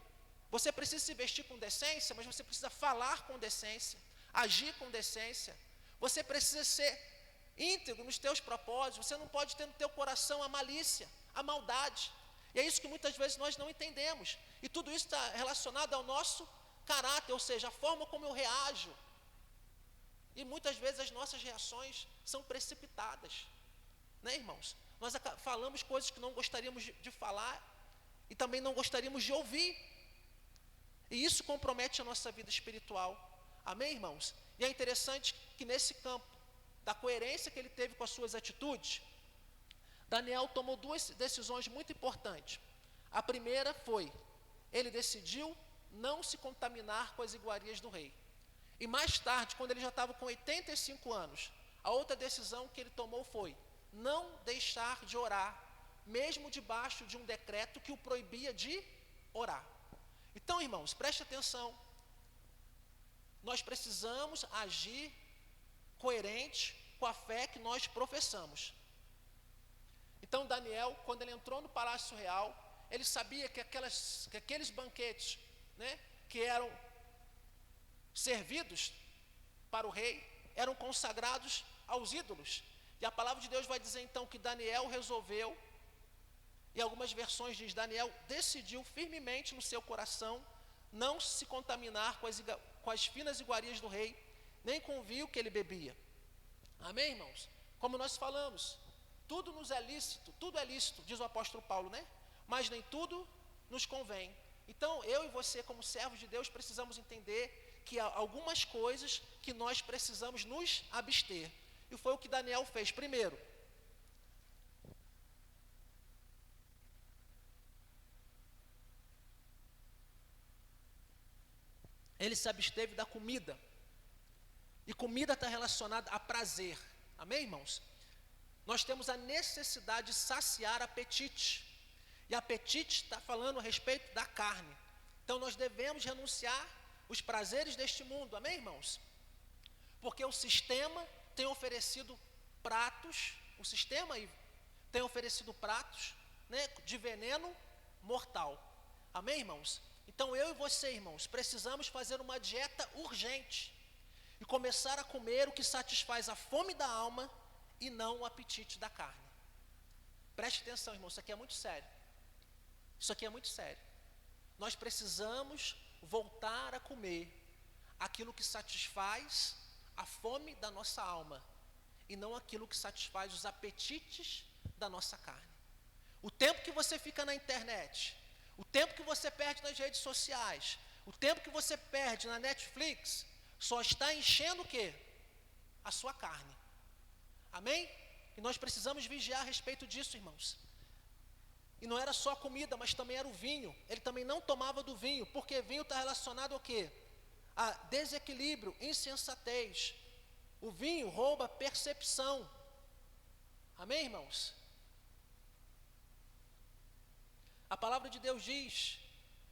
você precisa se vestir com decência, mas você precisa falar com decência, agir com decência. Você precisa ser íntegro nos teus propósitos. Você não pode ter no teu coração a malícia, a maldade. E é isso que muitas vezes nós não entendemos. E tudo isso está relacionado ao nosso caráter, ou seja, a forma como eu reajo. E muitas vezes as nossas reações são precipitadas, né, irmãos? Nós falamos coisas que não gostaríamos de falar e também não gostaríamos de ouvir. E isso compromete a nossa vida espiritual. Amém, irmãos? E é interessante que nesse campo da coerência que ele teve com as suas atitudes, Daniel tomou duas decisões muito importantes. A primeira foi, ele decidiu não se contaminar com as iguarias do rei. E mais tarde, quando ele já estava com 85 anos, a outra decisão que ele tomou foi não deixar de orar, mesmo debaixo de um decreto que o proibia de orar. Então, irmãos, preste atenção. Nós precisamos agir coerente com a fé que nós professamos. Então, Daniel, quando ele entrou no Palácio Real, ele sabia que aqueles banquetes, né, que eram servidos para o rei, eram consagrados aos ídolos. E a palavra de Deus vai dizer então que Daniel resolveu, e algumas versões diz, Daniel decidiu firmemente no seu coração não se contaminar com as finas iguarias do rei, nem com o vinho que ele bebia. Amém, irmãos? Como nós falamos, tudo nos é lícito, tudo é lícito, diz o apóstolo Paulo, né? Mas nem tudo nos convém. Então, eu e você, como servos de Deus, precisamos entender que há algumas coisas que nós precisamos nos abster. E foi o que Daniel fez. Primeiro, ele se absteve da comida. E comida está relacionada a prazer. Amém, irmãos? Nós temos a necessidade de saciar apetite. E apetite está falando a respeito da carne. Então nós devemos renunciar os prazeres deste mundo. Amém, irmãos? Porque o sistema tem oferecido pratos, tem oferecido pratos, né, de veneno mortal. Amém, irmãos? Então eu e você, irmãos, precisamos fazer uma dieta urgente e começar a comer o que satisfaz a fome da alma e não o apetite da carne. Preste atenção, irmão, isso aqui é muito sério. Isso aqui é muito sério. Nós precisamos voltar a comer aquilo que satisfaz a fome da nossa alma e não aquilo que satisfaz os apetites da nossa carne. O tempo que você fica na internet, o tempo que você perde nas redes sociais, o tempo que você perde na Netflix, só está enchendo o quê? A sua carne. Amém? E nós precisamos vigiar a respeito disso, irmãos. E não era só a comida, mas também era o vinho. Ele também não tomava do vinho, porque vinho está relacionado ao quê? A desequilíbrio, insensatez. O vinho rouba percepção. Amém, irmãos? A palavra de Deus diz,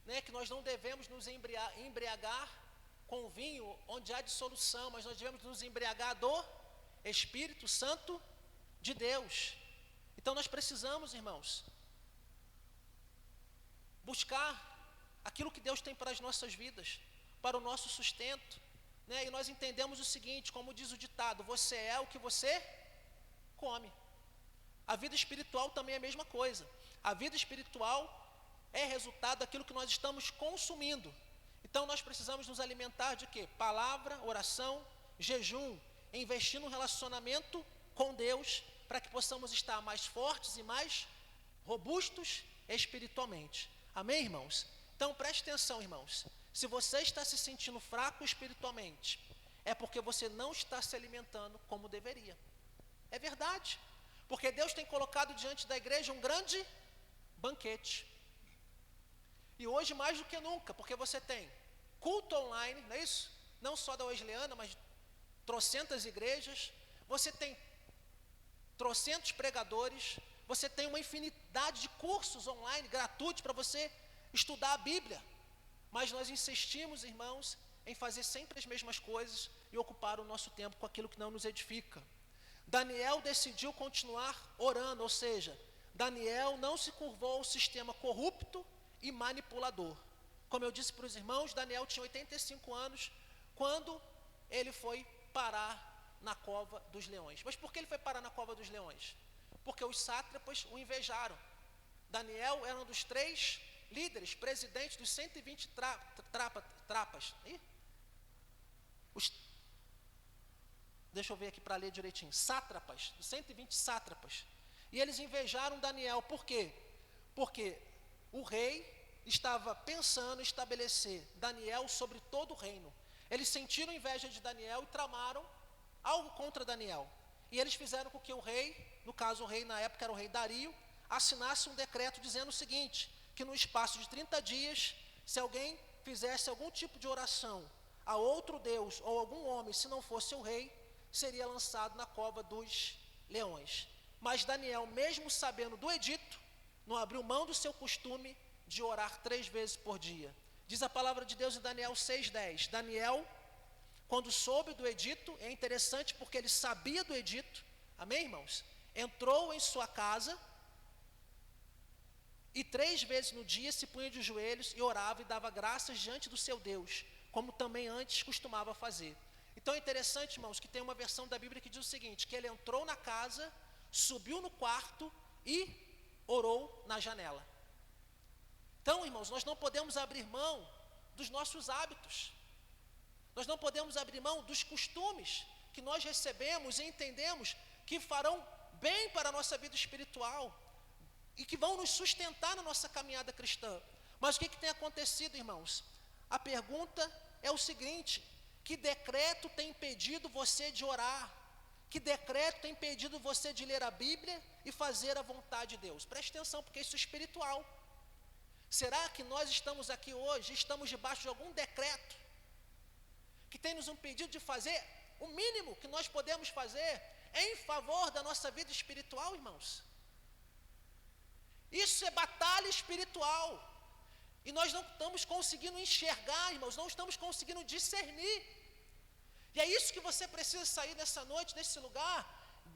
né, que nós não devemos nos embriagar com o vinho onde há dissolução, mas nós devemos nos embriagar do Espírito Santo de Deus. Então nós precisamos, irmãos, buscar aquilo que Deus tem para as nossas vidas, para o nosso sustento, né? E nós entendemos o seguinte, como diz o ditado, você é o que você come. A vida espiritual também é a mesma coisa. A vida espiritual é resultado daquilo que nós estamos consumindo. Então nós precisamos nos alimentar de quê? Palavra, oração, jejum, investir no relacionamento com Deus, para que possamos estar mais fortes e mais robustos espiritualmente. Amém, irmãos? Então preste atenção, irmãos. Se você está se sentindo fraco espiritualmente, é porque você não está se alimentando como deveria. É verdade. Porque Deus tem colocado diante da igreja um grande banquete. E hoje mais do que nunca, porque você tem culto online, não é isso? Não só da Wesleyana, mas trocentas igrejas. Você tem trocentos pregadores. Você tem uma infinidade de cursos online gratuitos para você estudar a Bíblia. Mas nós insistimos, irmãos, em fazer sempre as mesmas coisas e ocupar o nosso tempo com aquilo que não nos edifica. Daniel decidiu continuar orando, ou seja, Daniel não se curvou ao sistema corrupto e manipulador. Como eu disse para os irmãos, Daniel tinha 85 anos quando ele foi parar na cova dos leões. Mas por que ele foi parar na cova dos leões? Porque os sátrapas o invejaram. Daniel era um dos 3 líderes, presidentes dos 120 trapas. Deixa eu ver aqui para ler direitinho. Sátrapas, dos 120 sátrapas. E eles invejaram Daniel. Por quê? Porque o rei estava pensando em estabelecer Daniel sobre todo o reino. Eles sentiram inveja de Daniel e tramaram algo contra Daniel. E eles fizeram com que o rei, no caso o rei na época era o rei Dario, assinasse um decreto dizendo o seguinte, que no espaço de 30 dias, se alguém fizesse algum tipo de oração a outro Deus ou algum homem, se não fosse o rei, seria lançado na cova dos leões. Mas Daniel, mesmo sabendo do edito, não abriu mão do seu costume de orar 3 vezes por dia. Diz a palavra de Deus em Daniel 6:10. Daniel, quando soube do edito, é interessante porque ele sabia do edito, amém, irmãos? Entrou em sua casa e 3 vezes no dia se punha de joelhos e orava e dava graças diante do seu Deus, como também antes costumava fazer. Então é interessante, irmãos, que tem uma versão da Bíblia que diz o seguinte, que ele entrou na casa, subiu no quarto e orou na janela. Então, irmãos, nós não podemos abrir mão dos nossos hábitos. Nós não podemos abrir mão dos costumes que nós recebemos e entendemos que farão bem para a nossa vida espiritual e que vão nos sustentar na nossa caminhada cristã. Mas o que tem acontecido, irmãos? A pergunta é o seguinte: que decreto tem impedido você de orar? Que decreto tem impedido você de ler a Bíblia e fazer a vontade de Deus? Preste atenção, porque isso é espiritual. Será que nós estamos aqui hoje, estamos debaixo de algum decreto que tem nos impedido de fazer o mínimo que nós podemos fazer em favor da nossa vida espiritual, irmãos? Isso é batalha espiritual. E nós não estamos conseguindo enxergar, irmãos, não estamos conseguindo discernir. E é isso que você precisa sair nessa noite, nesse lugar,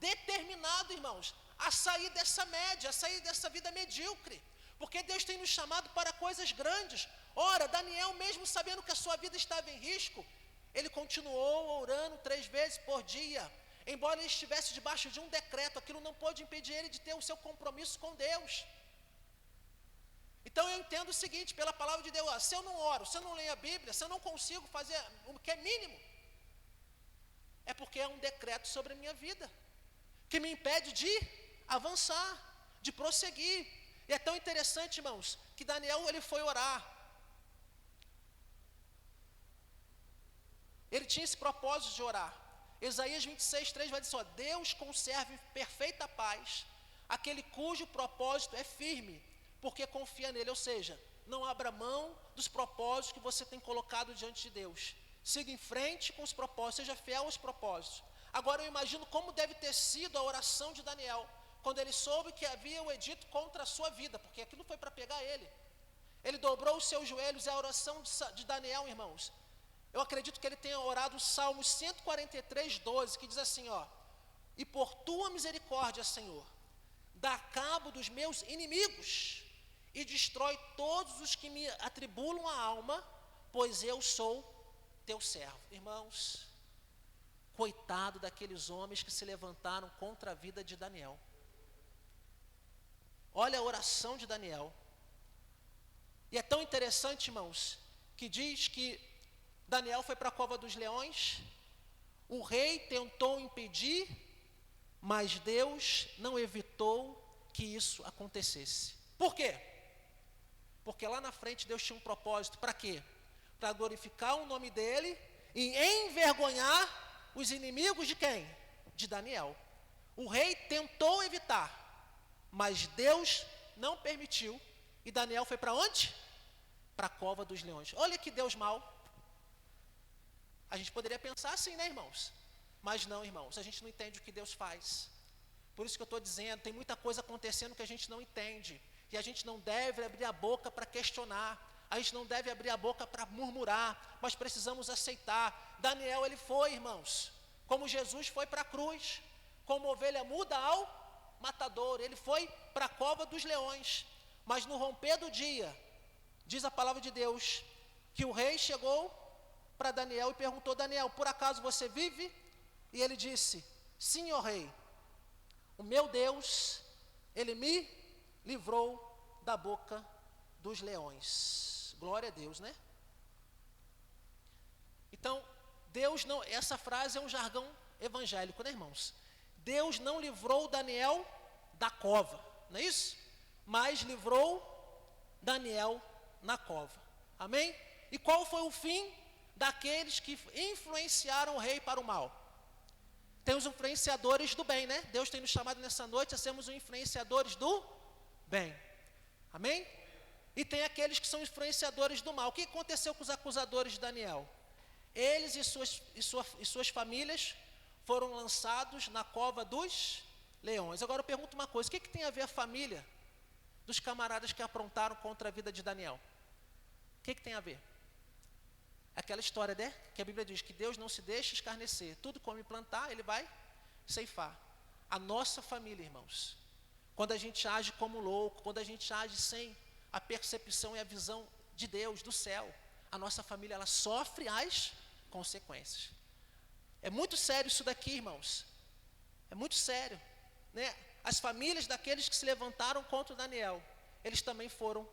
determinado, irmãos, a sair dessa média, a sair dessa vida medíocre. Porque Deus tem nos chamado para coisas grandes. Ora, Daniel, mesmo sabendo que a sua vida estava em risco, ele continuou orando 3 vezes por dia. Embora ele estivesse debaixo de um decreto, aquilo não pôde impedir ele de ter o seu compromisso com Deus. Então eu entendo o seguinte, pela palavra de Deus, ó, se eu não oro, se eu não leio a Bíblia, se eu não consigo fazer o que é mínimo, é porque é um decreto sobre a minha vida, que me impede de avançar, de prosseguir. E é tão interessante, irmãos, que Daniel, ele foi orar. Ele tinha esse propósito de orar. Isaías 26:3 vai dizer só: Deus conserve em perfeita paz aquele cujo propósito é firme, porque confia nele. Ou seja, não abra mão dos propósitos que você tem colocado diante de Deus. Siga em frente com os propósitos, seja fiel aos propósitos. Agora eu imagino como deve ter sido a oração de Daniel, quando ele soube que havia o edito contra a sua vida, porque aquilo foi para pegar ele. Ele dobrou os seus joelhos. É a oração de Daniel, irmãos. Eu acredito que ele tenha orado o Salmo 143:12, que diz assim, ó: e por tua misericórdia, Senhor, dá cabo dos meus inimigos e destrói todos os que me atribulam a alma, pois eu sou teu servo. Irmãos, coitado daqueles homens que se levantaram contra a vida de Daniel. Olha a oração de Daniel. E é tão interessante, irmãos, que diz que Daniel foi para a cova dos leões, o rei tentou impedir, mas Deus não evitou que isso acontecesse. Por quê? Porque lá na frente Deus tinha um propósito. Para quê? Para glorificar o nome dele e envergonhar os inimigos de quem? De Daniel. O rei tentou evitar, mas Deus não permitiu. E Daniel foi para onde? Para a cova dos leões. Olha que Deus mau. A gente poderia pensar assim, né, irmãos? Mas não, irmãos, a gente não entende o que Deus faz. Por isso que eu estou dizendo, tem muita coisa acontecendo que a gente não entende. E a gente não deve abrir a boca para questionar. A gente não deve abrir a boca para murmurar. Mas precisamos aceitar. Daniel, ele foi, irmãos, como Jesus foi para a cruz, como ovelha muda ao matador. Ele foi para a cova dos leões. Mas no romper do dia, diz a palavra de Deus, que o rei chegou para Daniel e perguntou: Daniel, por acaso você vive? E ele disse: sim, ó rei, o meu Deus, ele me livrou da boca dos leões. Glória a Deus, né? Então, Deus não, essa frase é um jargão evangélico, né, irmãos? Deus não livrou Daniel da cova, não é isso? Mas livrou Daniel na cova. Amém? E qual foi o fim daqueles que influenciaram o rei para o mal? Tem os influenciadores do bem, né? Deus tem nos chamado nessa noite a sermos os influenciadores do bem. Amém? E tem aqueles que são influenciadores do mal. O que aconteceu com os acusadores de Daniel? Eles e suas famílias foram lançados na cova dos leões. Agora eu pergunto uma coisa: o que tem a ver a família dos camaradas que aprontaram contra a vida de Daniel? O que tem a ver? Aquela história, né? Que a Bíblia diz que Deus não se deixa escarnecer. Tudo como plantar, ele vai ceifar. A nossa família, irmãos, quando a gente age como louco, quando a gente age sem a percepção e a visão de Deus, do céu, a nossa família, ela sofre as consequências. É muito sério isso daqui, irmãos. É muito sério, né? As famílias daqueles que se levantaram contra Daniel, eles também foram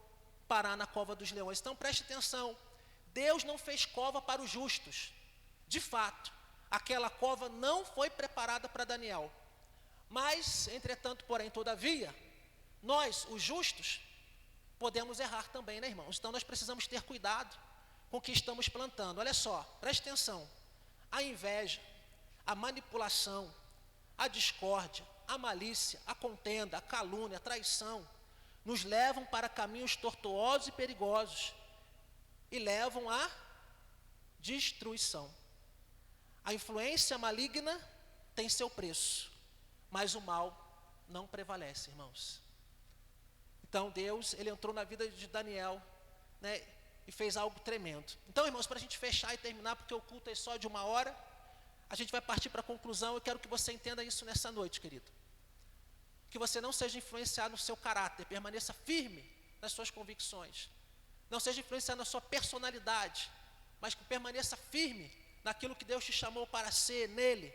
parar na cova dos leões. Então preste atenção. Deus não fez cova para os justos. De fato, aquela cova não foi preparada para Daniel. Mas, entretanto, porém, todavia, nós, os justos, podemos errar também, né, irmãos? Então nós precisamos ter cuidado com o que estamos plantando. Olha só, preste atenção. A inveja, a manipulação, a discórdia, a malícia, a contenda, a calúnia, a traição, nos levam para caminhos tortuosos e perigosos e levam à destruição. A influência maligna tem seu preço, mas o mal não prevalece, irmãos. Então Deus, ele entrou na vida de Daniel, né, e fez algo tremendo. Então, irmãos, para a gente fechar e terminar, porque o culto é só de 1 hora, a gente vai partir para a conclusão. Eu quero que você entenda isso nessa noite, querido. Que você não seja influenciado no seu caráter, permaneça firme nas suas convicções. Não seja influenciado na sua personalidade, mas que permaneça firme naquilo que Deus te chamou para ser, nele.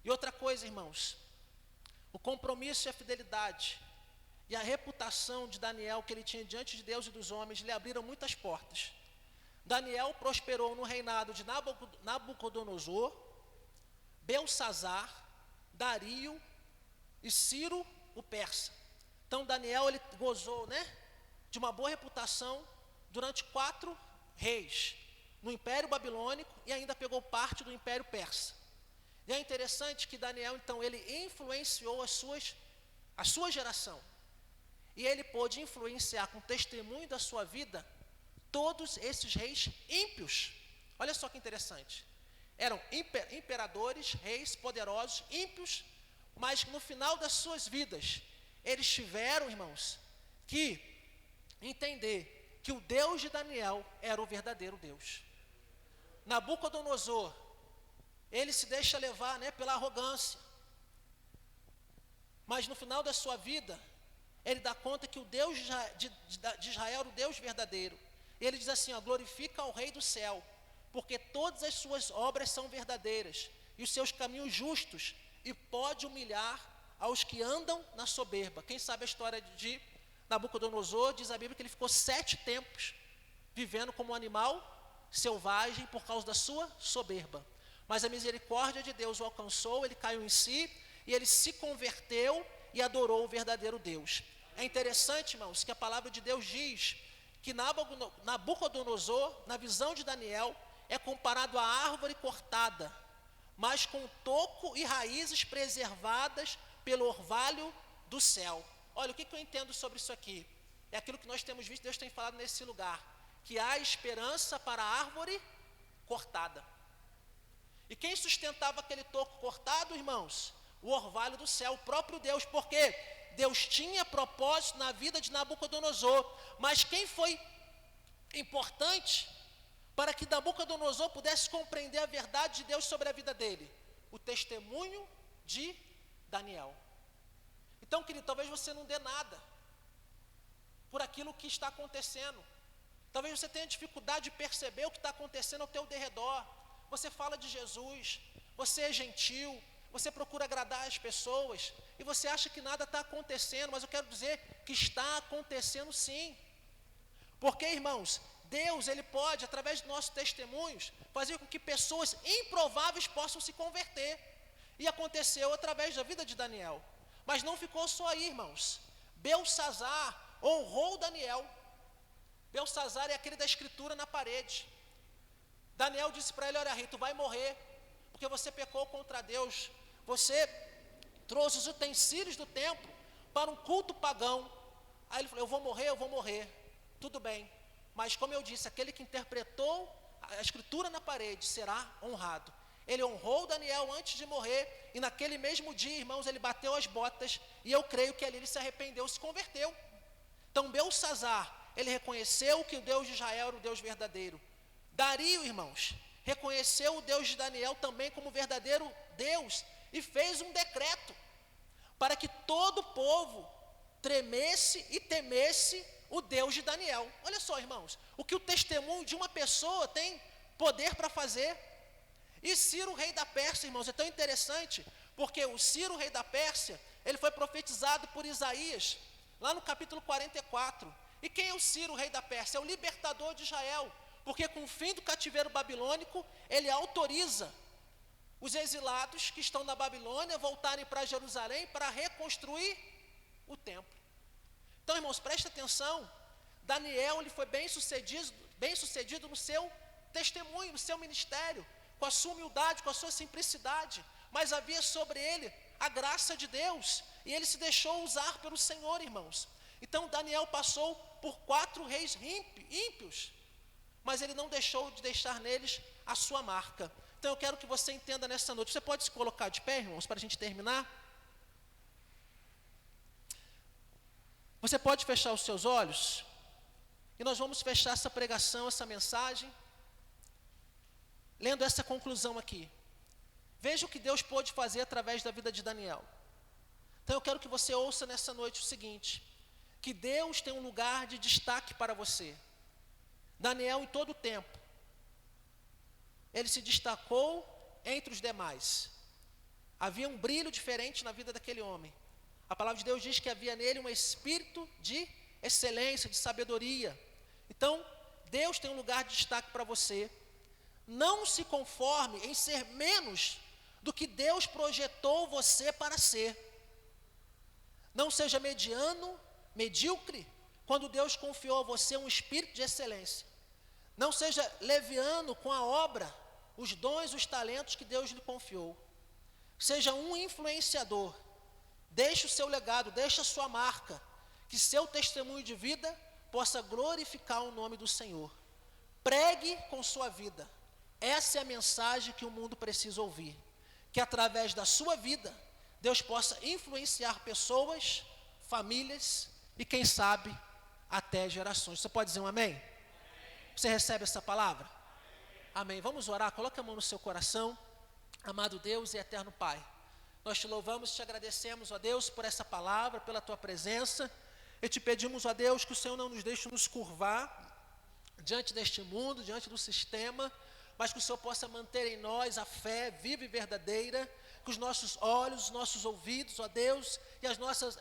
E outra coisa, irmãos, o compromisso e a fidelidade e a reputação de Daniel que ele tinha diante de Deus e dos homens lhe abriram muitas portas. Daniel prosperou no reinado de Nabucodonosor, Belsazar, Dario e Ciro o persa. Então Daniel, ele gozou, né, de uma boa reputação durante 4 reis no Império Babilônico e ainda pegou parte do Império Persa. E é interessante que Daniel, então, ele influenciou a sua geração. E ele pôde influenciar com testemunho da sua vida todos esses reis ímpios. Olha só que interessante. Eram imperadores, reis poderosos, ímpios, mas no final das suas vidas, eles tiveram, irmãos, que entender que o Deus de Daniel era o verdadeiro Deus. Nabucodonosor, ele se deixa levar, né, pela arrogância. Mas no final da sua vida, ele dá conta que o Deus de Israel era o Deus verdadeiro. Ele diz assim, ó, glorifica ao Rei do céu, porque todas as suas obras são verdadeiras, e os seus caminhos justos, e pode humilhar aos que andam na soberba. Quem sabe a história de Nabucodonosor, diz a Bíblia que ele ficou 7 tempos vivendo como um animal selvagem por causa da sua soberba. Mas a misericórdia de Deus o alcançou, ele caiu em si, e ele se converteu e adorou o verdadeiro Deus. É interessante, irmãos, que a palavra de Deus diz que Nabucodonosor, na visão de Daniel, é comparado à árvore cortada, mas com toco e raízes preservadas pelo orvalho do céu. Olha, o que eu entendo sobre isso aqui? É aquilo que nós temos visto, Deus tem falado nesse lugar, que há esperança para a árvore cortada. E quem sustentava aquele toco cortado, irmãos? O orvalho do céu, o próprio Deus, porque Deus tinha propósito na vida de Nabucodonosor, mas quem foi importante para que Nabucodonosor pudesse compreender a verdade de Deus sobre a vida dele? O testemunho de Daniel. Então, querido, talvez você não dê nada por aquilo que está acontecendo. Talvez você tenha dificuldade de perceber o que está acontecendo ao teu derredor. Você fala de Jesus, você é gentil, você procura agradar as pessoas, e você acha que nada está acontecendo, mas eu quero dizer que está acontecendo sim. Porque, irmãos, Deus, ele pode, através de nossos testemunhos, fazer com que pessoas improváveis possam se converter. E aconteceu através da vida de Daniel. Mas não ficou só aí, irmãos. Belsazar honrou Daniel. Belsazar é aquele da escritura na parede. Daniel disse para ele, olha, rei, tu vai morrer, porque você pecou contra Deus. Você trouxe os utensílios do templo para um culto pagão. Aí ele falou, eu vou morrer. Tudo bem, mas como eu disse, aquele que interpretou a escritura na parede será honrado. Ele honrou Daniel antes de morrer, e naquele mesmo dia, irmãos, ele bateu as botas, e eu creio que ali ele se arrependeu, se converteu. Então Belsazar, ele reconheceu que o Deus de Israel era o Deus verdadeiro. Dario, irmãos, reconheceu o Deus de Daniel também como verdadeiro Deus, e fez um decreto para que todo o povo tremesse e temesse o Deus de Daniel. Olha só, irmãos, o que o testemunho de uma pessoa tem poder para fazer. E Ciro, rei da Pérsia, irmãos, é tão interessante, porque o Ciro, rei da Pérsia, ele foi profetizado por Isaías, lá no capítulo 44. E quem é o Ciro, rei da Pérsia? É o libertador de Israel, porque com o fim do cativeiro babilônico, ele autoriza os exilados que estão na Babilônia voltarem para Jerusalém para reconstruir o templo. Então, irmãos, presta atenção. Daniel, ele foi bem sucedido no seu testemunho, no seu ministério, com a sua humildade, com a sua simplicidade, mas havia sobre ele a graça de Deus, e ele se deixou usar pelo Senhor, irmãos. Então Daniel passou por 4 reis ímpios, mas ele não deixou de deixar neles a sua marca. Então eu quero que você entenda nessa noite. Você pode se colocar de pé, irmãos, para a gente terminar? Você pode fechar os seus olhos? E nós vamos fechar essa pregação, essa mensagem, lendo essa conclusão aqui. Veja o que Deus pôde fazer através da vida de Daniel. Então eu quero que você ouça nessa noite o seguinte: que Deus tem um lugar de destaque para você. Daniel, em todo o tempo, ele se destacou entre os demais. Havia um brilho diferente na vida daquele homem. A palavra de Deus diz que havia nele um espírito de excelência, de sabedoria. Então, Deus tem um lugar de destaque para você. Não se conforme em ser menos do que Deus projetou você para ser. Não seja mediano, medíocre, quando Deus confiou a você um espírito de excelência. Não seja leviano com a obra, os dons, os talentos que Deus lhe confiou. Seja um influenciador. Deixe o seu legado, deixe a sua marca, que seu testemunho de vida possa glorificar o nome do Senhor. Pregue com sua vida. Essa é a mensagem que o mundo precisa ouvir. Que através da sua vida, Deus possa influenciar pessoas, famílias e quem sabe, até gerações. Você pode dizer um amém? Você recebe essa palavra? Amém. Vamos orar, coloque a mão no seu coração. Amado Deus e eterno Pai, nós te louvamos e te agradecemos, ó Deus, por essa palavra, pela tua presença. E te pedimos, ó Deus, que o Senhor não nos deixe nos curvar diante deste mundo, diante do sistema, mas que o Senhor possa manter em nós a fé viva e verdadeira, que os nossos olhos, os nossos ouvidos, ó Deus, e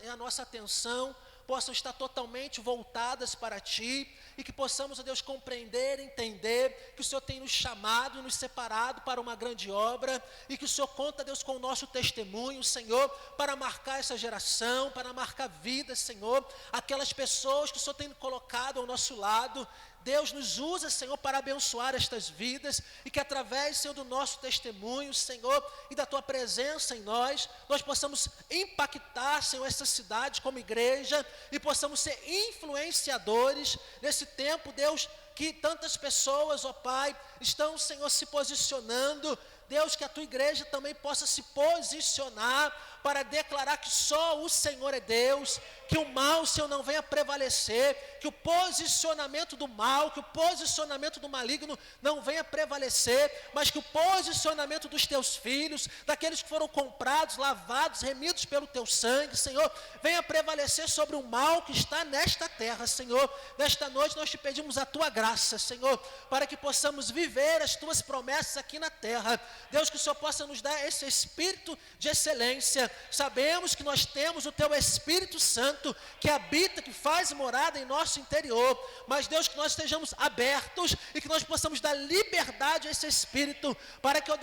a nossa atenção possam estar totalmente voltadas para Ti, e que possamos, ó Deus, compreender, entender que o Senhor tem nos chamado e nos separado para uma grande obra, e que o Senhor conta, Deus, com o nosso testemunho, Senhor, para marcar essa geração, para marcar vidas, Senhor, aquelas pessoas que o Senhor tem colocado ao nosso lado. Deus, nos usa, Senhor, para abençoar estas vidas, e que através, Senhor, do nosso testemunho, Senhor, e da Tua presença em nós possamos impactar, Senhor, essa cidade como igreja, e possamos ser influenciadores nesse tempo, Deus, que tantas pessoas, ó Pai, estão, Senhor, se posicionando. Deus, que a Tua igreja também possa se posicionar para declarar que só o Senhor é Deus, que o mal, Senhor, não venha prevalecer, que o posicionamento do mal, que o posicionamento do maligno não venha prevalecer, mas que o posicionamento dos Teus filhos, daqueles que foram comprados, lavados, remidos pelo Teu sangue, Senhor, venha prevalecer sobre o mal que está nesta terra, Senhor. Nesta noite nós te pedimos a Tua graça, Senhor, para que possamos viver as Tuas promessas aqui na terra. Deus, que o Senhor possa nos dar esse espírito de excelência. Sabemos que nós temos o Teu Espírito Santo, que habita, que faz morada em nosso interior, mas Deus, que nós estejamos abertos e que nós possamos dar liberdade a esse Espírito, para que, ó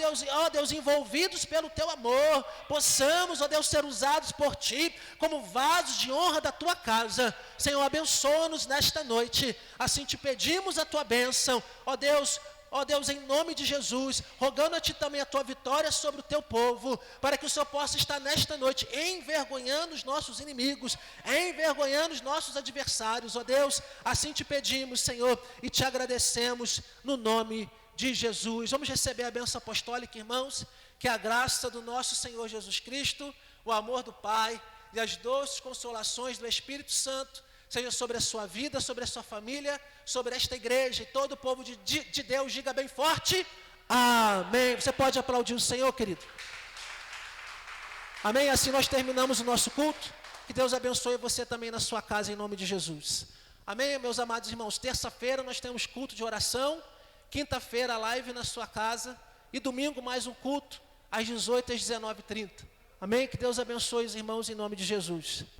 Deus, envolvidos pelo Teu amor, possamos, ó Deus, ser usados por Ti como vasos de honra da Tua casa. Senhor, abençoa-nos nesta noite, assim te pedimos a Tua bênção, ó Deus, em nome de Jesus, rogando a Ti também a Tua vitória sobre o Teu povo, para que o Senhor possa estar nesta noite envergonhando os nossos inimigos, envergonhando os nossos adversários, ó Deus, assim te pedimos, Senhor, e te agradecemos no nome de Jesus. Vamos receber a bênção apostólica, irmãos, que a graça do nosso Senhor Jesus Cristo, o amor do Pai e as doces consolações do Espírito Santo seja sobre a sua vida, sobre a sua família, sobre esta igreja, e todo o povo de Deus diga bem forte, amém. Você pode aplaudir o Senhor, querido? Amém? Assim nós terminamos o nosso culto. Que Deus abençoe você também na sua casa, em nome de Jesus. Amém, meus amados irmãos? Terça-feira nós temos culto de oração, quinta-feira live na sua casa, e domingo mais um culto, às 18 às 19h30. Amém? Que Deus abençoe os irmãos em nome de Jesus.